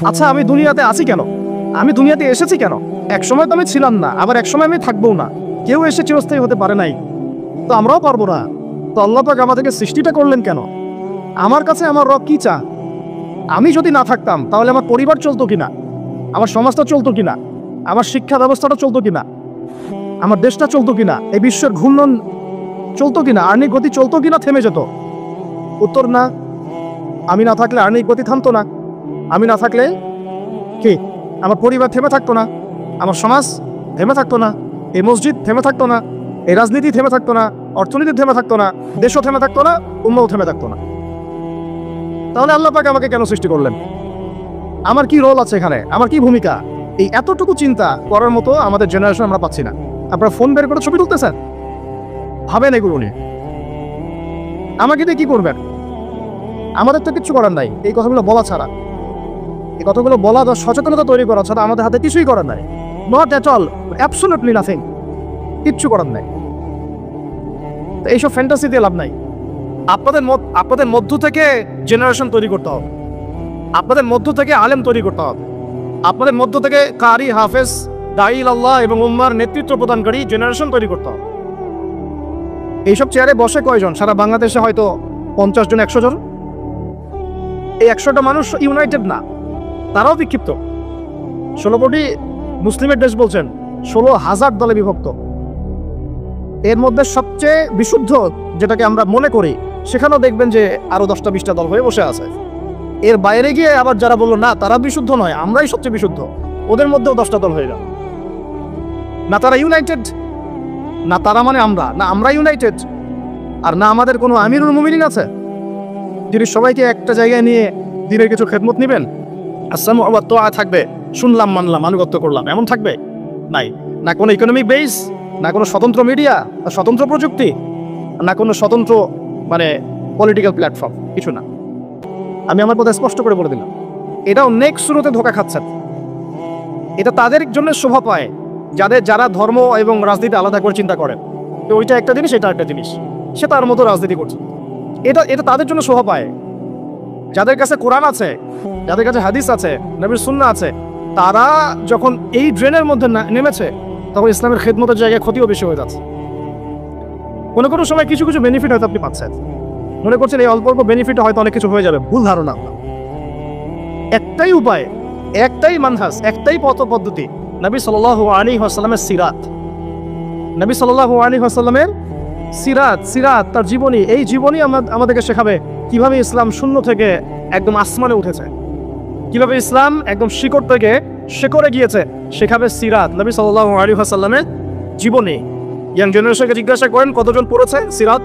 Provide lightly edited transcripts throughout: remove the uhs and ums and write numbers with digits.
আচ্ছা, আমি দুনিয়াতে আছি কেন? আমি দুনিয়াতে এসেছি কেন? এক সময় তো আমি ছিলাম না, আবার এক সময় আমি থাকবও না। কেউ এসে চিরস্থায়ী হতে পারে নাই, তো আমরাও পারবো না। তো আল্লাহ পাক আমাদেরকে সৃষ্টিটা করলেন কেন? আমার কাছে আমার রব কি চা? আমি যদি না থাকতাম তাহলে আমার পরিবার চলতো কিনা, আমার সমাজটা চলতো কিনা, আমার শিক্ষা ব্যবস্থাটা চলতো কিনা, আমার দেশটা চলতো কিনা, এই বিশ্বের ঘূর্ণন চলতো কিনা, আর্নিক গতি চলতো কিনা, থেমে যেত? উত্তর না। আমি না থাকলে আর্নিক গতি থামতো না। আমি না থাকলে কি আমার পরিবার থেমে থাকতো না, আমার সমাজ থেমে থাকতো না, এই মসজিদ থেমে থাকতো না, এই রাজনীতি থেমে থাকতো না, অর্থনীতি থেমে থাকতো না, দেশও থেমে থাকতো না, উম্মাও থেমে থাকতো না। তাহলে আল্লাহ পাক আমাকে কেন সৃষ্টি করলেন? আমার কি রোল আছে এখানে? আমার কি ভূমিকা? এই এতটুকু চিন্তা করার মতো আমাদের জেনারেশন আমরা পাচ্ছি না। আপনারা ফোন বের করে ছবি তুলতেছেন, ভাবেন এগুলো নিয়ে। আমাকে দিয়ে কি করবেন? আমাদের তো কিচ্ছু করার নাই এই কথাগুলো বলা ছাড়া। এই কথাগুলো বলা বা সচেতনতা তৈরি করা ছাড়া আমাদের হাতে কিছুই করার নাই। Not at all, absolutely nothing. কিচ্ছু করার নাই। তো এইসব ফ্যান্টাসি দিয়ে লাভ নাই। আপনাদের মধ্য থেকে জেনারেশন তৈরি করতে হবে, আপনাদের মধ্য থেকে আলেম তৈরি করতে হবে, আপনাদের মধ্য থেকে কারি, হাফেজ, দাঈল আল্লাহ এবং উম্মার নেতৃত্ব প্রদানকারী জেনারেশন তৈরি করতে হবে। এইসব চেয়ারে বসে কয়জন? সারা বাংলাদেশে হয়তো 50 জন, 100 জন। এই 100টা মানুষ ইউনাইটেড না, তারাও বিক্ষিপ্ত। 16 কোটি মুসলিমের দেশ বলছেন, 16,000 দলে বিভক্ত। এর মধ্যে সবচেয়ে বিশুদ্ধ যেটাকে আমরা মনে করি, সেখানেও দেখবেন যে আরো 10টা 20টা দল হয়ে বসে আছে। এর বাইরে গিয়ে আবার যারা বললো না তারা বিশুদ্ধ নয়, আমরাই সবচেয়ে বিশুদ্ধ, ওদের মধ্যেও 10টা দল হয়ে গেল। না তারা ইউনাইটেড, না তারা মানে আমরা, না আমরা ইউনাইটেড, আর না আমাদের কোনো আমিরুল মুমিনিন আছে যিনি সবাইকে একটা জায়গায় নিয়ে দিনের কিছু খেদমত নেবেন, আসসামু ওয়া তাআ থাকবে, শুনলাম মানলাম আনুগত্য করলাম, এমন থাকবে? নাই। না কোনো ইকোনমিক বেস, না কোনো স্বতন্ত্র মিডিয়া, না স্বতন্ত্র প্রযুক্তি, না কোনো স্বতন্ত্র মানে পলিটিক্যাল প্ল্যাটফর্ম, কিছু না। আমি আমার কথা স্পষ্ট করে বলে দিলাম। এটাও নেক্সট শুরুতে ধোকা খাচ্ছেন। এটা তাদের জন্য শোভা পায় যারা ধর্ম এবং রাজনীতি আলাদা করে চিন্তা করেন। তো ওইটা একটা জিনিস, এটা একটা জিনিস, সে তার মতো রাজনীতি করছে। এটা তাদের জন্য শোভা পায়। যাদের কাছে কোরআন আছে, যাদের কাছে হাদিস আছে, নবীর সুন্নাহ আছে, তারা যখন এই ড্রেনের মধ্যে নেমেছে, তখন ইসলামের খেদমতের জায়গায় ক্ষতিও বেশি হয়ে যাচ্ছে। কোনো কোনো সময় কিছু কিছু বেনিফিট হয়তো আপনি পাচ্ছেন, মনে করছেন এই অল্প অল্প বেনিফিট হয়তো অনেক কিছু হয়ে যাবে। ভুল ধারণা। একটাই উপায়, একটাই মানহাজ, একটাই পথ পদ্ধতি, নবী সাল্লাল্লাহু আলাইহি ওয়াসাল্লামের সিরাত। নবী সাল্লাল্লাহু আলাইহি ওয়াসাল্লামের সিরাত, তার জীবনী। এই জীবনী আমাদেরকে শেখাবে কিভাবে ইসলাম শূন্য থেকে একদম আসমানে উঠেছে, কিভাবে ইসলাম একদম শিকড় থেকে শেকড়ে গিয়েছে, শেখাবে সিরাত, নবী সাল্লাল্লাহু আলাইহি ওয়াসাল্লামের জীবনী। ইয়াং জেনারেশনকে জিজ্ঞাসা করেন কতজন পড়েছে সিরাত।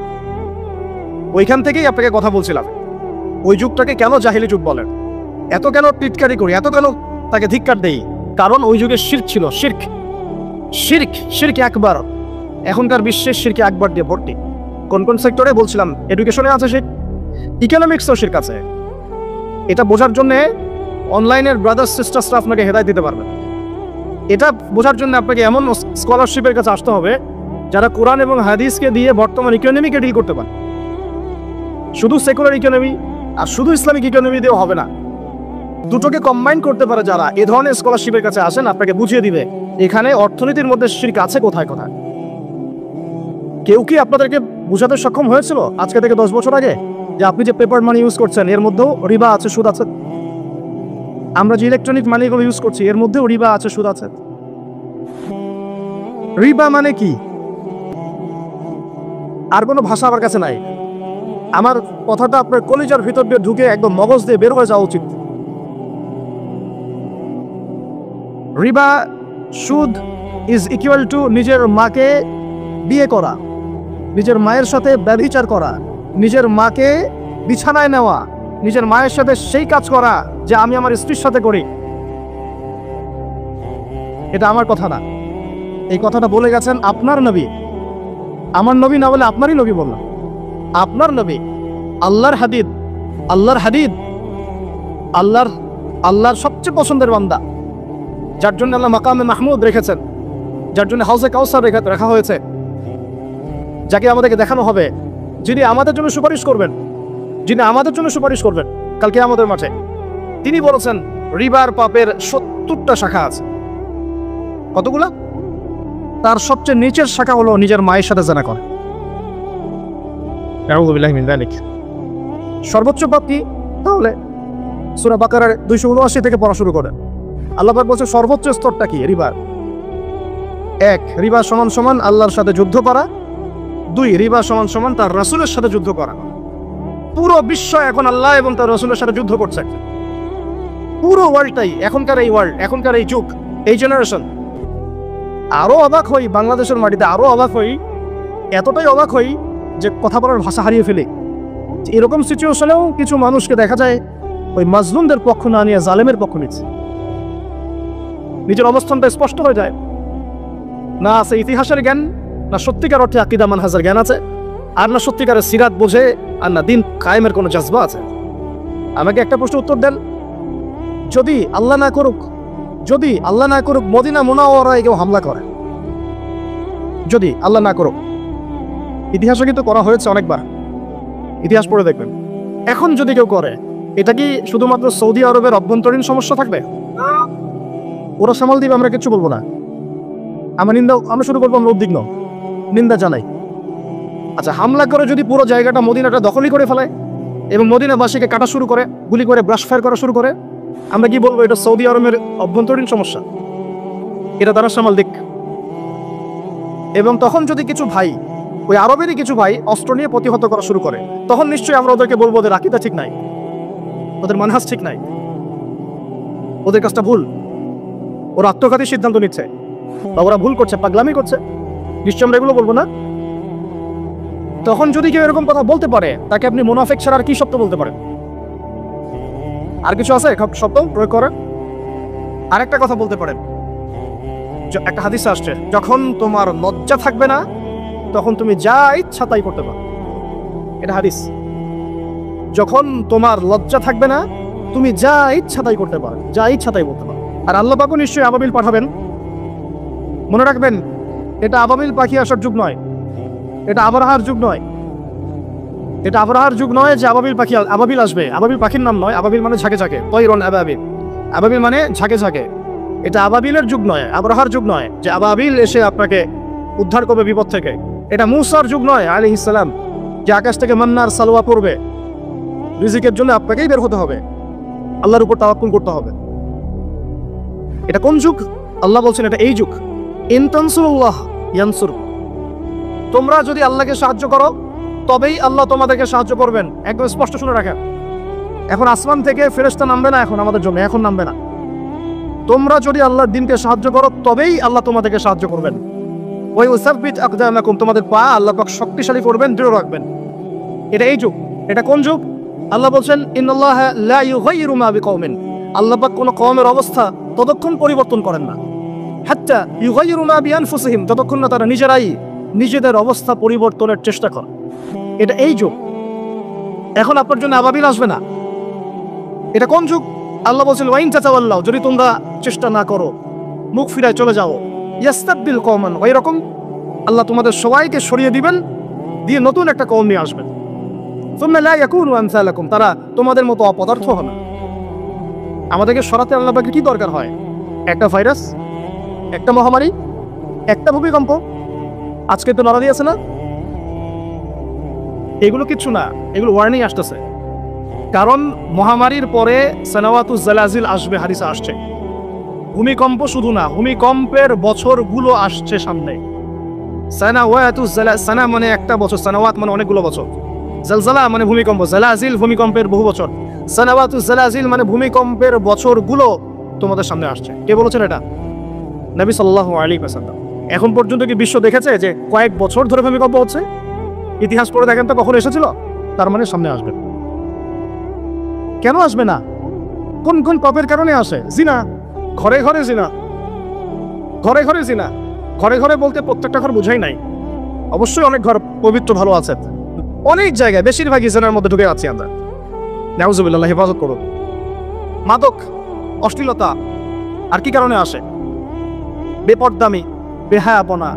ওইখান থেকেই আপনাকে কথা বলছিলাম, ওই যুগটাকে কেন জাহিলি যুগ বলেন, এত কেন টিটকারি করি, এত কেন তাকে ধিক্কার দেই? কারণ ওই যুগে শিরক ছিল, শিরক আকবার। এখনকার বিশ্বের শিরকে আকবার দিয়ে ভর্তি। কোন কোন সেক্টরে বলছিলাম, এডুকেশনে আছে শিরক, ইকোনমিক্সও শিরক আছে। এটা বোঝার জন্য অনলাইনের ব্রাদার্স সিস্টার্সরা আপনাকে হেদায়েত দিতে পারবে। এটা বোঝার জন্য আপনাকে এমন স্কলারশিপের কাছে আসতে হবে যারা কোরআন এবং হাদিসকে দিয়ে বর্তমান ইকোনমিকে ডিল করতে পারে। শুধু সেকুলার ইকোনমি আর শুধু ইসলামিক ইকোনমি দিয়েও হবে না, দুটোকে কম্বাইন করতে পারে যারা, এ ধরনের স্কলারশিপের কাছে আসেন, আপনাকে বুঝিয়ে দিবে এখানে অর্থনীতির মধ্যে শিরক আছে কোথায় কোথায়। কেউ কি আপনাদেরকে বুঝাতে সক্ষম হয়েছিল আজকে থেকে 10 বছর আগে যে আপনি যে পেপার মানি ইউজ করছেন এর মধ্যেও রিবা আছে, সুদ আছে? আমরা যে ইলেকট্রনিক মানিগুলো ইউজ করছি এর মধ্যেও রিবা আছে, সুদ আছে। রিবা মানে কি? আর কোনো ভাষা আমার কাছে নাই। আমার কথাটা আপনার কলিজার ভিতর দিয়ে ঢুকে একদম মগজ দিয়ে বের হয়ে যাওয়া উচিত। রিবা, সুদ ইজ ইকুয়াল টু নিজের মাকে বিয়ে করা, নিজের মায়ের সাথে ব্যভিচার করা, নিজের মাকে বিছানায় নেওয়া, নিজের মায়ের সাথে সেই কাজ করা যে আমি আমার স্ত্রীর সাথে করি। এটা আমার কথা না, এই কথাটা বলে গেছেন আপনার নবী। আমার নবী না বলে আপনারই নবী বললাম। আপনার নবী, আল্লাহর হাবিব, আল্লাহর সবচেয়ে পছন্দের বান্দা, যার জন্য আল্লাহ মাকামে মাহমুদ রেখেছেন, যার জন্য হাউজে কাউসার রাখা হয়েছে, যাকে আমাদেরকে দেখানো হবে, যিনি আমাদের জন্য সুপারিশ করবেন কালকে আমাদের মাঠে। তিনি বলেছেন রিবার পাপের 70টা শাখা আছে। কতগুলা? তার সবচেয়ে নিচের শাখা হলো নিজের মায়ের সাথে জানা করে। আউযু বিল্লাহি মিন যালিক। সর্বোচ্চ পাপ কি? তাহলে সূরা বাকারার 279 থেকে পড়া শুরু করেন। আল্লাহ পাক বলছে সর্বোচ্চ স্তরটা কি? রিবা। 1, রিবা সমান সমান আল্লাহর সাথে যুদ্ধ করা। 2, রিবা সমান সমান তার রাসূলের সাথে যুদ্ধ করা। পুরো বিশ্ব এখন আল্লাহ এবং তার রাসূলের সাথে যুদ্ধ করছে। পুরো ওয়ার্ল্ডটাই এখনকার এই ওয়ার্ল্ড, এখনকার এই যুগ, এই জেনারেশন। আরো অবাক হই, বাংলাদেশের মাটিতে আরো অবাক হই, এতটাই অবাক হই যে কথা বলার ভাষা হারিয়ে ফেলি। এরকম সিচুয়েশনেও কিছু মানুষকে দেখা যায় ওই মাজলুমদের পক্ষ না নিয়ে জালেমের পক্ষ নিচ্ছে। নিজের অবস্থানটা স্পষ্ট হয়ে যায়। না আছে ইতিহাসের জ্ঞান, না সত্যিকার অর্থে আকীদা মানহাজের জ্ঞান আছে, আর না সত্যিকারের সিরাত বোঝে, আর না দিন কায়েমের কোনো জজবা আছে। আমাকে একটা প্রশ্ন উত্তর দেন, যদি আল্লাহ না করুক মদিনা মুনাওয়ারায় কেউ হামলা করে, যদি আল্লাহ না করুক, ইতিহাসে কিন্তু করা হয়েছে অনেকবার, ইতিহাস পড়ে দেখবেন। এখন যদি কেউ করে, এটা কি শুধুমাত্র সৌদি আরবের অভ্যন্তরীণ সমস্যা থাকবে? ওরা সামাল দিবে, আমরা কিছু বলবো না। আমরা শুরু করবো, আমরা উদ্বিগ্ন, নিন্দা জানাই। আচ্ছা, হামলা করে যদি পুরো জায়গাটা মদিনাটা দখলই করে ফেলায় এবং মদিনাবাসীকে কাটা শুরু করে, গুলি করে ব্রাশ ফায়ার করা শুরু করে, আমরা কি বলবো? এটা সৌদি আরবের অভ্যন্তরীণ সমস্যা, এটা তারা সামাল দিক। এবং তখন যদি কিছু ভাই, ওই আরবেরই কিছু ভাই অস্ত্র নিয়ে প্রতিহত করা শুরু করে, তখন নিশ্চয়ই আমরা ওদেরকে বলবো ওদের আকীদা ঠিক নাই, ওদের মানহাজ ঠিক নাই, ওদের কাজটা ভুল, ওরা আত্মঘাতী সিদ্ধান্ত নিচ্ছে, বা ওরা ভুল করছে, পাগলামি করছে, নিশ্চয় আমরা এগুলো বলবো না। তখন যদি কেউ এরকম কথা বলতে পারে, তাকে আপনি মুনাফিক ছাড়া আর কি শব্দ বলতে পারেন? আর কিছু আছে শব্দ প্রয়োগ করেন? আরেকটা কথা বলতে পারেন, একটা হাদিসে আসছে, যখন তোমার লজ্জা থাকবে না তখন তুমি যা ইচ্ছা তাই করতে পারো। এটা হাদিস। যখন তোমার লজ্জা থাকবে না তুমি যা ইচ্ছা তাই করতে পারো, যা ইচ্ছা তাই বলতে পারো। আর আল্লাহ পাক নিশ্চয়ই আবাবিল পাঠাবেন। মনে রাখবেন, এটা আবাবিল পাখি আসার যুগ নয়, এটা আবরাহার যুগ নয়, এটা আবরাহার যুগ নয় যে আবাবিল আসবে। আবাবিল পাখির নাম নয়, আবাবিল মানে ঝাঁকে ঝাঁকে, তৈরন আবাবিল, আবাবিল মানে ঝাঁকে ঝাঁকে। এটা আবাবিলের যুগ নয়, আবরাহার যুগ নয় যে আবাবিল এসে আপনাকে উদ্ধার করবে বিপদ থেকে। এটা মূসার যুগ নয় আলাইহিস সালাম, যে আকাশ থেকে মান্নার সালোয়া পড়বে, রিজিকের জন্য আপনাকেই বের হতে হবে, আল্লাহর উপর তাওয়াক্কুল করতে হবে। এটা কোন যুগ? আল্লাহ বলছেন এটা এই যুগ। ইন তানসুরুল্লাহ ইয়ানসুর, তোমরা যদি আল্লাহকে সাহায্য করো তবেই আল্লাহ তোমাদেরকে সাহায্য করবেন। একদম স্পষ্ট শুনে রাখেন। এখন আসমান থেকে ফেরেশতা নামবে না, এখন আমাদের জন্য এখন নামবে না। তোমরা যদি আল্লাহর দ্বীনকে সাহায্য করো তবেই আল্লাহ তোমাদেরকে সাহায্য করবেন। ওই ইউসাব্বিত আকদামাকুম, তোমাদের পা আল্লাহ পাক শক্তিশালী করবেন, দৃঢ় রাখবেন। এটা এই যুগ। এটা কোন যুগ? আল্লাহ বলছেন ইন্নাল্লাহা লা ইউগাইয়িরু মা বিকওমিন, আল্লাহ পাক কোন কওমের অবস্থা ততক্ষণ পরিবর্তন করেন না, হাত্তা ইউগাইয়িরু মা বিআনফুসিহিম, যতক্ষণ না তারা নিজেরাই নিজেদের অবস্থা পরিবর্তনের চেষ্টা করে। এটা এই যুগ। এখন আপনার জন্য আবাবিল আসবে না। এটা কোন যুগ? আল্লাহ বলছেন ওয়াইন তাতাওয়াল্লাউ, যদি তোমরা চেষ্টা না করো, মুখ ফিরায় চলে যাও, ইয়াস্তাবদিল কওমান গায়রাকুম, আল্লাহ তোমাদের সবাইকে সরিয়ে দিবেন, দিয়ে নতুন একটা কওম নিয়ে আসবেন। সুম্মা লা ইয়াকুনু আমসালাকুম, তারা তোমাদের মতো অপদার্থ হবে। আমাদেরকে সরাতে আল্লাহ পাকের কি দরকার হয়? একটা ভাইরাস, একটা মহামারী, একটা ভূমিকম্প, আজকে তো নড়া দিয়েছে না, এগুলো কিচ্ছু না, এগুলো ওয়ার্নিং আসতেছে। কারণ মহামারীর পরে সানাওয়াতুজ জালাজিল আসবে, হাদিসে আসছে। ভূমিকম্প শুধু না, ভূমিকম্পের বছরগুলো আসছে সামনে। সানাওয়াতুজ সানা মানে একটা বছর, সানাওয়াত মানে অনেকগুলো বছর, জালজালা মানে ভূমিকম্প, জালাজিল ভূমিকম্পের বহু বছর, সানাওয়াতুজ জালাজিল মানে ভূমিকম্পের বছরগুলো তোমাদের সামনে আসছে। কে বলেছেন এটা? নবী সাল্লাল্লাহু আলাইহি ওয়াসাল্লাম। এখন পর্যন্ত কি বিশ্ব দেখেছে যে কয়েক বছর ধরে ভূমিকম্প হচ্ছে? ইতিহাস পড়ে দেখেন তো কখন এসেছিল। তার মানে সামনে আসবে। কেন আসবে না? কোন কোন পাপের কারণে আসে? জিনা, ঘরে ঘরে জিনা, ঘরে ঘরে জিনা। ঘরে ঘরে বলতে প্রত্যেকটা ঘর বুঝাই নাই, অবশ্যই অনেক ঘর পবিত্র ভালো আছে, অনেক জায়গায় বেশিরভাগই জিনার মধ্যে ঢুকে আছি আমরা। নাউজুবিল্লাহ, হেফাজত করুন। মাদক, অশ্লীলতা, আর কি কারণে আসে? বেপরদামি, বেহায়াপনা,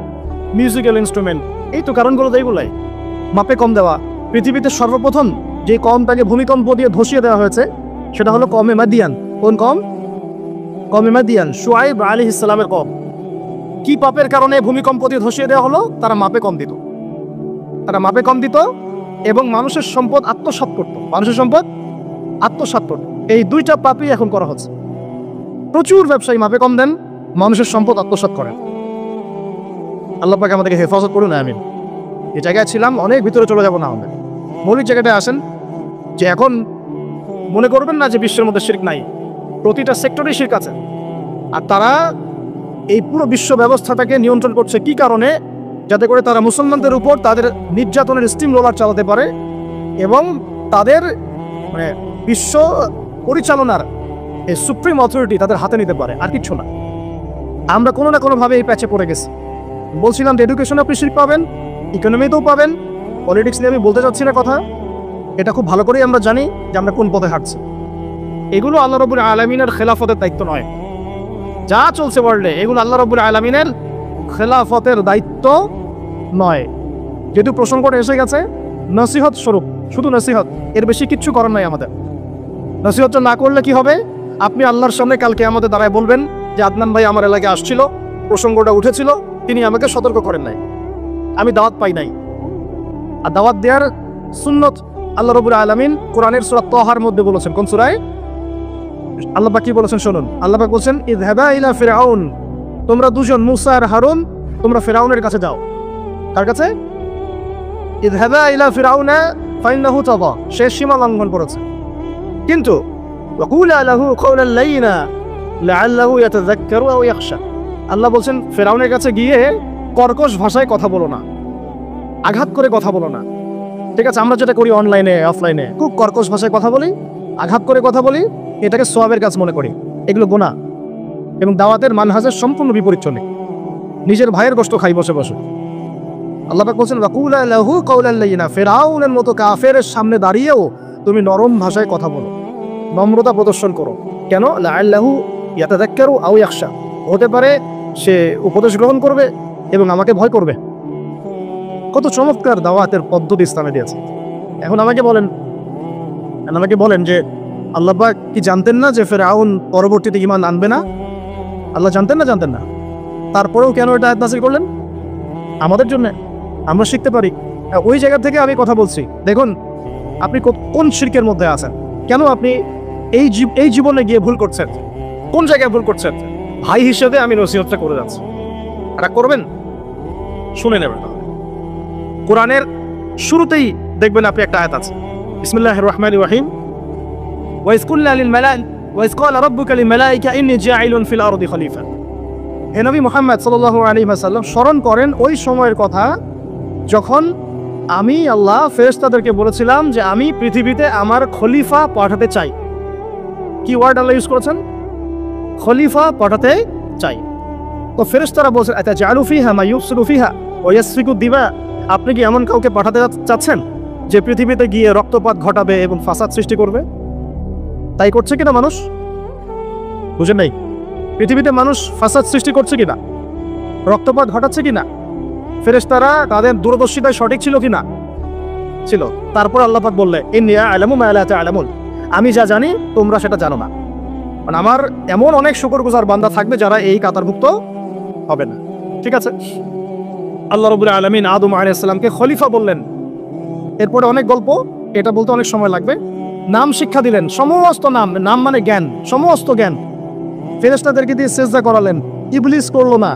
মিউজিক্যাল ইনস্ট্রুমেন্ট, এই তো কারণগুলো তো এইগুলাই। মাপে কম দেওয়া। পৃথিবীতে সর্বপ্রথম যে কমটাকে ভূমিকম্প দিয়ে ধসিয়ে দেওয়া হয়েছে সেটা হলো কমে মাদিয়ান। কোন কম? কওমে মাদিয়ান, শুআইব আলাইহিস সালামের কওম। কি পাপের কারণে ভূমিকম্প দিয়ে ধসিয়ে দেওয়া হলো? তারা মাপে কম দিত, এবং মানুষের সম্পদ আত্মসাৎ করত, এই দুইটা পাপই এখন করা হচ্ছে। প্রচুর ব্যবসায়ী মাপে কম দেন, মানুষের সম্পদ আত্মসাৎ করেন। আল্লাহ পাক আমাদেরকে হেফাজত করুন, আমিন। এই জায়গায় ছিলাম, অনেক ভিতরে চলে যাব না, আমাদের মৌলিক জায়গাটায় আসেন। যে এখন মনে করবেন না যে বিশ্বের মধ্যে শিরক নাই, প্রতিটা সেক্টরেই শিরক আছে। আর তারা এই পুরো বিশ্ব ব্যবস্থাটাকে নিয়ন্ত্রণ করছে কি কারণে? যাতে করে তারা মুসলমানদের উপর তাদের নির্যাতনের স্টিম রোলার চালাতে পারে এবং তাদের বিশ্ব পরিচালনার এই সুপ্রিম অথরিটি তাদের হাতে নিতে পারে, আর কিচ্ছু না। আমরা কোনো না কোনোভাবে এই প্যাচে পড়ে গেছি। বলছিলাম যে এডুকেশনে আপনি শিরক পাবেন, ইকোনমিতেও পাবেন। পলিটিক্স নিয়ে আমি বলতে চাচ্ছি না কথা, এটা খুব ভালো করেই আমরা জানি যে আমরা কোন পথে হাঁটছি। এগুলো আল্লাহ রাব্বুল আলামিনের খেলাফতের দায়িত্ব নয়। যা চলছে ওয়ার্ল্ডে, এগুলো আল্লাহ রাব্বুল আলামিনের খেলাফতের দায়িত্ব নয়। যেহেতু প্রসঙ্গটা এসে গেছে, নসিহত স্বরূপ, শুধু নসিহত, এর বেশি কিচ্ছু করার নাই আমাদের। নসিহতটা না করলে কি হবে? আপনি আল্লাহর সামনে কালকে আমাদের দ্বারায় বলবেন যে আদনান ভাই আমার এলাকায় আসছিল, প্রসঙ্গটা উঠেছিল, তিনি আমাকে সতর্ক করেন নাই, আমি দাওয়াত পাই নাই। আর দাওয়াত দেওয়ার সুন্নত আল্লাহ রাব্বুল আলামিন কোরআনের সূরা তাহার মধ্যে বলেছেন। কোন সূরায়? আল্লাহ পাক কি বলেছেন শুনুন। আল্লাহ পাক বলেছেন, ইযহাবা ইলা ফিরআউন, তোমরা দুজন মুসা আর হারুন তোমরা ফিরআউনের কাছে যাও। কার কাছে? ইযহাবা ইলা ফিরআউনা ফাইন্নাহু তাগা, সে সীমা লঙ্ঘন করেছে। কিন্তু ওয়াকুলা লাহু কওলান লাইয়িনা লাআল্লাহু ইয়াতাযাক্কারু আও ইয়াখশা, আল্লাহ বলেন ফিরআউনের কাছে গিয়ে কর্কশ ভাষায় কথা বলো না, আঘাত করে কথা বলো না। ঠিক আছে, আমরা যেটা করি অনলাইনে অফলাইনে, খুব কর্কশ ভাষায় কথা বলি, আঘাত করে কথা বলি, এটাকে সওয়াবের কাজ মনে করি। এগুলো গুনাহ এবং দাওয়াতের মানহাজের সম্পূর্ণ বিপরীত চলে। নিজের ভাইয়ের গোশত খাই বসে বসে। আল্লাহ পাক বলেন ওয়াকুলা লাহু কওলান লাইয়িনা, ফিরআউনের মতো কাফেরের সামনে দাঁড়িয়েও তুমি নরম ভাষায় কথা বলো, নম্রতা প্রদর্শন করো। কেন? লাআল্লাহু ইয়াতাযাক্কারু আও ইয়াখশা, হতে পারে সে উপদেশ গ্রহণ করবে এবং আমাকে ভয় করবে। কত চমৎকার দাওয়াতের পদ্ধতি ইসলামে দিয়েছে। এখন আমাকে বলেন যে আল্লাহ পাক কি জানতেন না যে ফিরআউন পরবর্তীতে ঈমান আনবে না? আল্লাহ জানতেন না? তারপরেও কেন এটা আয়াত নাযিল করলেন? আমাদের জন্য, আমরা শিখতে পারি। ওই জায়গা থেকে আমি কথা বলছি। দেখুন আপনি কোন শিরকের মধ্যে আছেন, কেন আপনি এই জীবনে গিয়ে ভুল করছেন, কোন জায়গায় ভুল করছেন? ভাই হিসেবে আমি নসিহতটা করে যাচ্ছি, রাগ করবেন? শুনে নেবেন। কোরআনের শুরুতেই দেখবেন আপনি একটা আয়াত আছে, বিসমিল্লাহির রহমানির রহিম, ওয়াইজ কুল্লা লিল মালাইকা ওয়াইজ ক্বালা রাব্বুকা লিল মালাইকা ইন্নী জাইলুন ফিল আরদি খলিফা। হে নবী মুহাম্মদ সাল্লাল্লাহু আলাইহি ওয়াসাল্লাম স্মরণ করেন ওই সময়ের কথা যখন আমি আল্লাহ ফেরেশতাদেরকে বলেছিলাম যে আমি পৃথিবীতে আমার খলিফা পাঠাতে চাই। কি ওয়ার্ড আল্লাহ ইউজ করেছেন? খলিফা পাঠাতে চাই। তো ফেরেশতারা বলছেন আতাজালু ফিহা মা ইউফসিদু ফিহা ওয়া ইয়াসফিকু দিমা, আপনি কি এমন কাউকে পাঠাতে চাচ্ছেন যে পৃথিবীতে গিয়ে রক্তপাত ঘটাবে এবং ফাসাদ সৃষ্টি করবে? তাই করছে কিনা মানুষ? বুঝেন নাই? পৃথিবীতে মানুষ ফাসাদ সৃষ্টি করছে কিনা, রক্তপাত ঘটাচ্ছে কিনা? ফেরেশতারা তাদের দূরদর্শিতায় সঠিক ছিল কিনা? ছিল। তারপর আল্লাহ পাক বললেন ইন্নী আ'লামু মা লা তা'লামুন, আমি যা জানি তোমরা সেটা জানো না। মানে আমার এমন অনেক শুকরগুজার বান্দা থাকবে যারা এই কাতারভুক্ত হবে না। ঠিক আছে, আল্লাহ রাব্বুল আলামিন আদম আলাইহিস সালামকে খলিফা বললেন। এরপরে অনেক গল্প, এটা বলতে অনেক সময় লাগবে। নাম শিক্ষা দিলেন, সমস্ত নাম মানে জ্ঞান, সমস্ত জ্ঞান ফেরেশতাদেরকে দিয়ে সিজদা করালেন। ইবলিস করলো না,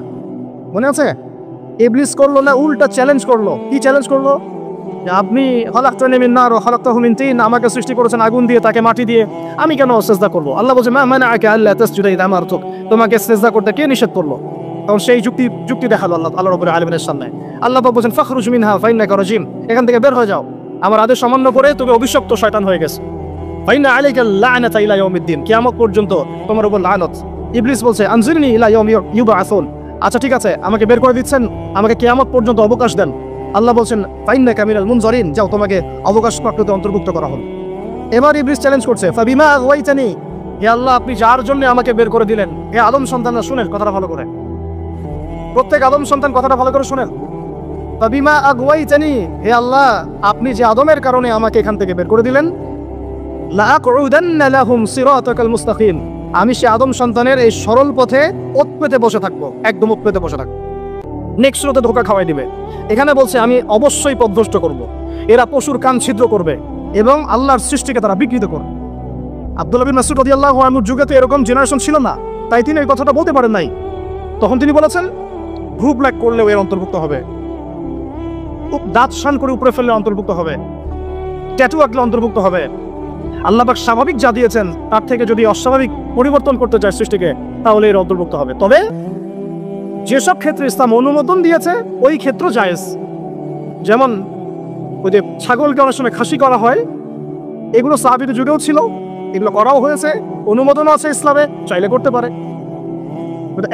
মনে আছে? ইবলিস করলো না, উল্টা চ্যালেঞ্জ করলো। কি চ্যালেঞ্জ করলো? যে আপনি খালাকতানি মিন নার ওয়া খালাকতাহু মিন তিন, আমাকে সৃষ্টি করেছেন আগুন দিয়ে, তাকে মাটি দিয়ে, আমি কেন সিজদা করব? আল্লাহ বলছে মা মানাআকা আল্লা তাসজুদা ইযা আমারতুক, তোমাকে সিজদা করতে কে নিষেধ করলো? তখন সেই যুক্তি দেখালো আল্লাহ রাব্বুল আলামিনের সামনে। আল্লাহ পাক বলেন ফাখরুজ মিনহা ফাইন্নাকা রাজিম, এখান থেকে বের হয়ে যাও, আমার আদেশ অমান্য করে তুমি অভিশপ্ত শয়তান হয়ে গেছে। ফাইন্না আলাইকা লা'নাতা ইলা ইয়াউমিদ্দিন, কিয়ামত পর্যন্ত তোমার উপর লানত। ইবলিস বলছে আনজিরনি ইলা ইয়াউমি ইউবআসুন, আচ্ছা ঠিক আছে আমাকে বের করে দিচ্ছেন, আমাকে কিয়ামত পর্যন্ত অবকাশ দেন। আল্লাহ বলছেন ফাইন্নাকা মিনাল মুনজারিন, যাও তোমাকে অবকাশপ্রাপ্ততে অন্তর্ভুক্ত করা হলো। এবার ইবলিস চ্যালেঞ্জ করছে ফাবিমা আগওয়াইতানি, হে আল্লাহ আপনি যার জন্য আমাকে বের করে দিলেন। হে আদম সন্তানরা শুনেন কথাটা ভালো করে, প্রত্যেক আদম সন্তান কথাটা ভালো করে শুনেন। ফাবিমা আগওয়াইতানি, হে আল্লাহ আপনি যে আদমের কারণে আমাকে এখান থেকে বের করে দিলেন, লাআকউদান্না লাহুম সিরাতাকাল মুস্তাকিম, আমি সে আদম সন্তানের এই সরল পথে ওত পেতে বসে থাকবো, একদম ওত পেতে বসে থাকবো। নেক্সট স্রোতে ধোকা খাওয়াই দিবে। এখানে বলছে আমি অবশ্যই পথভ্রষ্ট করব। এরা পশুর কান ছিদ্র করবে এবং আল্লাহর সৃষ্টিকে তারা বিকৃত করবে। আব্দুল্লাহ বিন মাসউদ রাদিয়াল্লাহু আনহুর যুগে তো এরকম জেনারেশন ছিল না, তাই তিনি এই কথাটা বলতে পারেন নাই। তখন তিনি বলেছেন ভ্রু ব্ল্যাক করলেও এর অন্তর্ভুক্ত হবে, দাঁত শান করে উপরে ফেললে অন্তর্ভুক্ত হবে, ট্যাটু আঁকলে অন্তর্ভুক্ত হবে। আল্লাহ পাক স্বাভাবিক যা দিয়েছেন তার থেকে যদি অস্বাভাবিক পরিবর্তন করতে চায় সৃষ্টিকে, তাহলে এর অন্তর্ভুক্ত হবে। তবে যেসব ক্ষেত্রে ইসলাম অনুমোদন দিয়েছে ওই ক্ষেত্র জায়েজ। যেমন ওই যে ছাগলকে অনেক সময় খাসি করা হয়, এগুলো সাহাবীদের যুগেও ছিল, এগুলো করাও হয়েছে, অনুমোদনও আছে ইসলামে, চাইলে করতে পারে।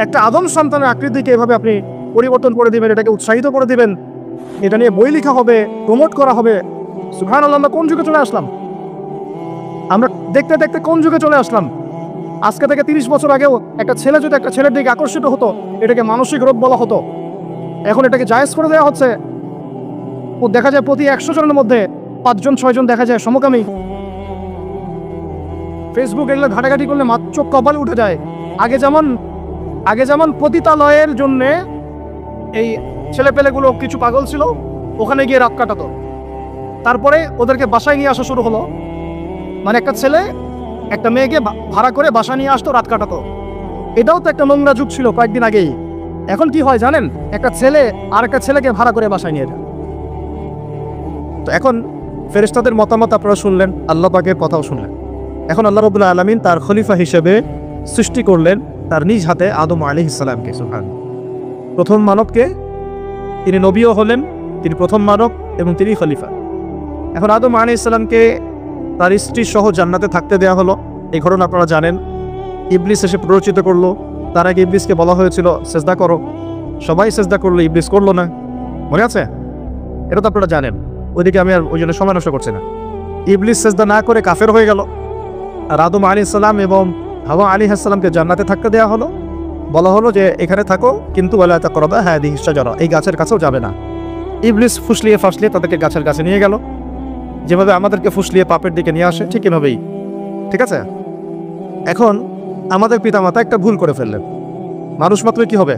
একটা আদম সন্তানের আকৃতিকে এভাবে আপনি পরিবর্তন করে দিবেন, এটাকে উৎসাহিত করে দিবেন, এটা নিয়ে বই লেখা হবে, প্রমোট করা হবে। সুবহানাল্লাহ, আমরা কোন যুগে চলে আসলাম? আমরা দেখতে দেখতে কোন যুগে চলে আসলাম? আজকে থেকে 30 বছর আগেও একটা ছেলে যদি একটা ছেলের দিকে আকর্ষিত হতো, এটাকে মানসিক রোগ বলা হতো। এখন এটাকে জায়েজ করে দেওয়া হচ্ছে। ও দেখা যায় প্রতি 100 জনের মধ্যে 5 জন 6 জন দেখা যায় সমকামী। ফেসবুক এগুলো ঘাটাঘাটি করলে চোখ কপালে উঠে যায়। আগে যেমন পতিতালয়ের জন্য এই ছেলেপেলেগুলো কিছু পাগল ছিল, ওখানে গিয়ে রাত কাটাতো, তারপরে ওদেরকে বাসায় নিয়ে আসা শুরু হলো। মানে একটা ছেলে একটা মেয়েকে ভাড়া করে বাসা নিয়ে আসতো, রাত কাটাতো। এটাও তো একটা নোংরা যুগ ছিল কয়েকদিন আগেই। এখন কি হয় জানেন? একটা ছেলে আর একটা ছেলেকে ভাড়া করে বাসায় নিয়ে যায়। তো এখন ফেরেশতাদের মতামত আপনারা শুনলেন, আল্লাহ পাকের কথাও শুনলেন। এখন আল্লাহ রাব্বুল আলামিন তার খলিফা হিসেবে সৃষ্টি করলেন তার নিজ হাতে আদম আলাইহিস সালামকে। সুবহানাল্লাহ। প্রথম মানবকে, তিনি নবীও হলেন, তিনি প্রথম মানব এবং তিনি খলিফা। এখন আদম আলাইহিস সালামকে তার স্ত্রী সহ জান্নাতে থাকতে দেওয়া হলো। এই ঘটনা আপনারা জানেন। ইবলিস এসে প্ররোচিত করলো। তার আগে ইবলিসকে বলা হয়েছিল সেজদা করো, সবাই সেজদা করলো, ইবলিস করলো না। মনে আছে? এটা তো আপনারা জানেন। ওইদিকে আমি আর ওই জন্য সময় নষ্ট করছি না। ইবলিস সেজদা না করে কাফের হয়ে গেল। আর আদম আলাইহিস সালাম এবং হাওয়া আলাইহিস সালামকে জান্নাতে থাকতে দেওয়া হলো। বলা হলো যে এখানে থাকো, কিন্তু ওয়ালা তাকরাবা হাদিহিশ শাজারা, এই গাছের কাছেও যাবে না। ইবলিস ফুসলিয়ে ফাসলিয়ে তাদেরকে গাছের কাছে নিয়ে গেল। যেভাবে আমাদেরকে ফুসলিয়ে পাপের দিকে নিয়ে আসে, ঠিক এভাবেই। ঠিক আছে? এখন আমাদের পিতামাতা একটা ভুল করে ফেললেন। মানুষ মাত্রই কি হবে?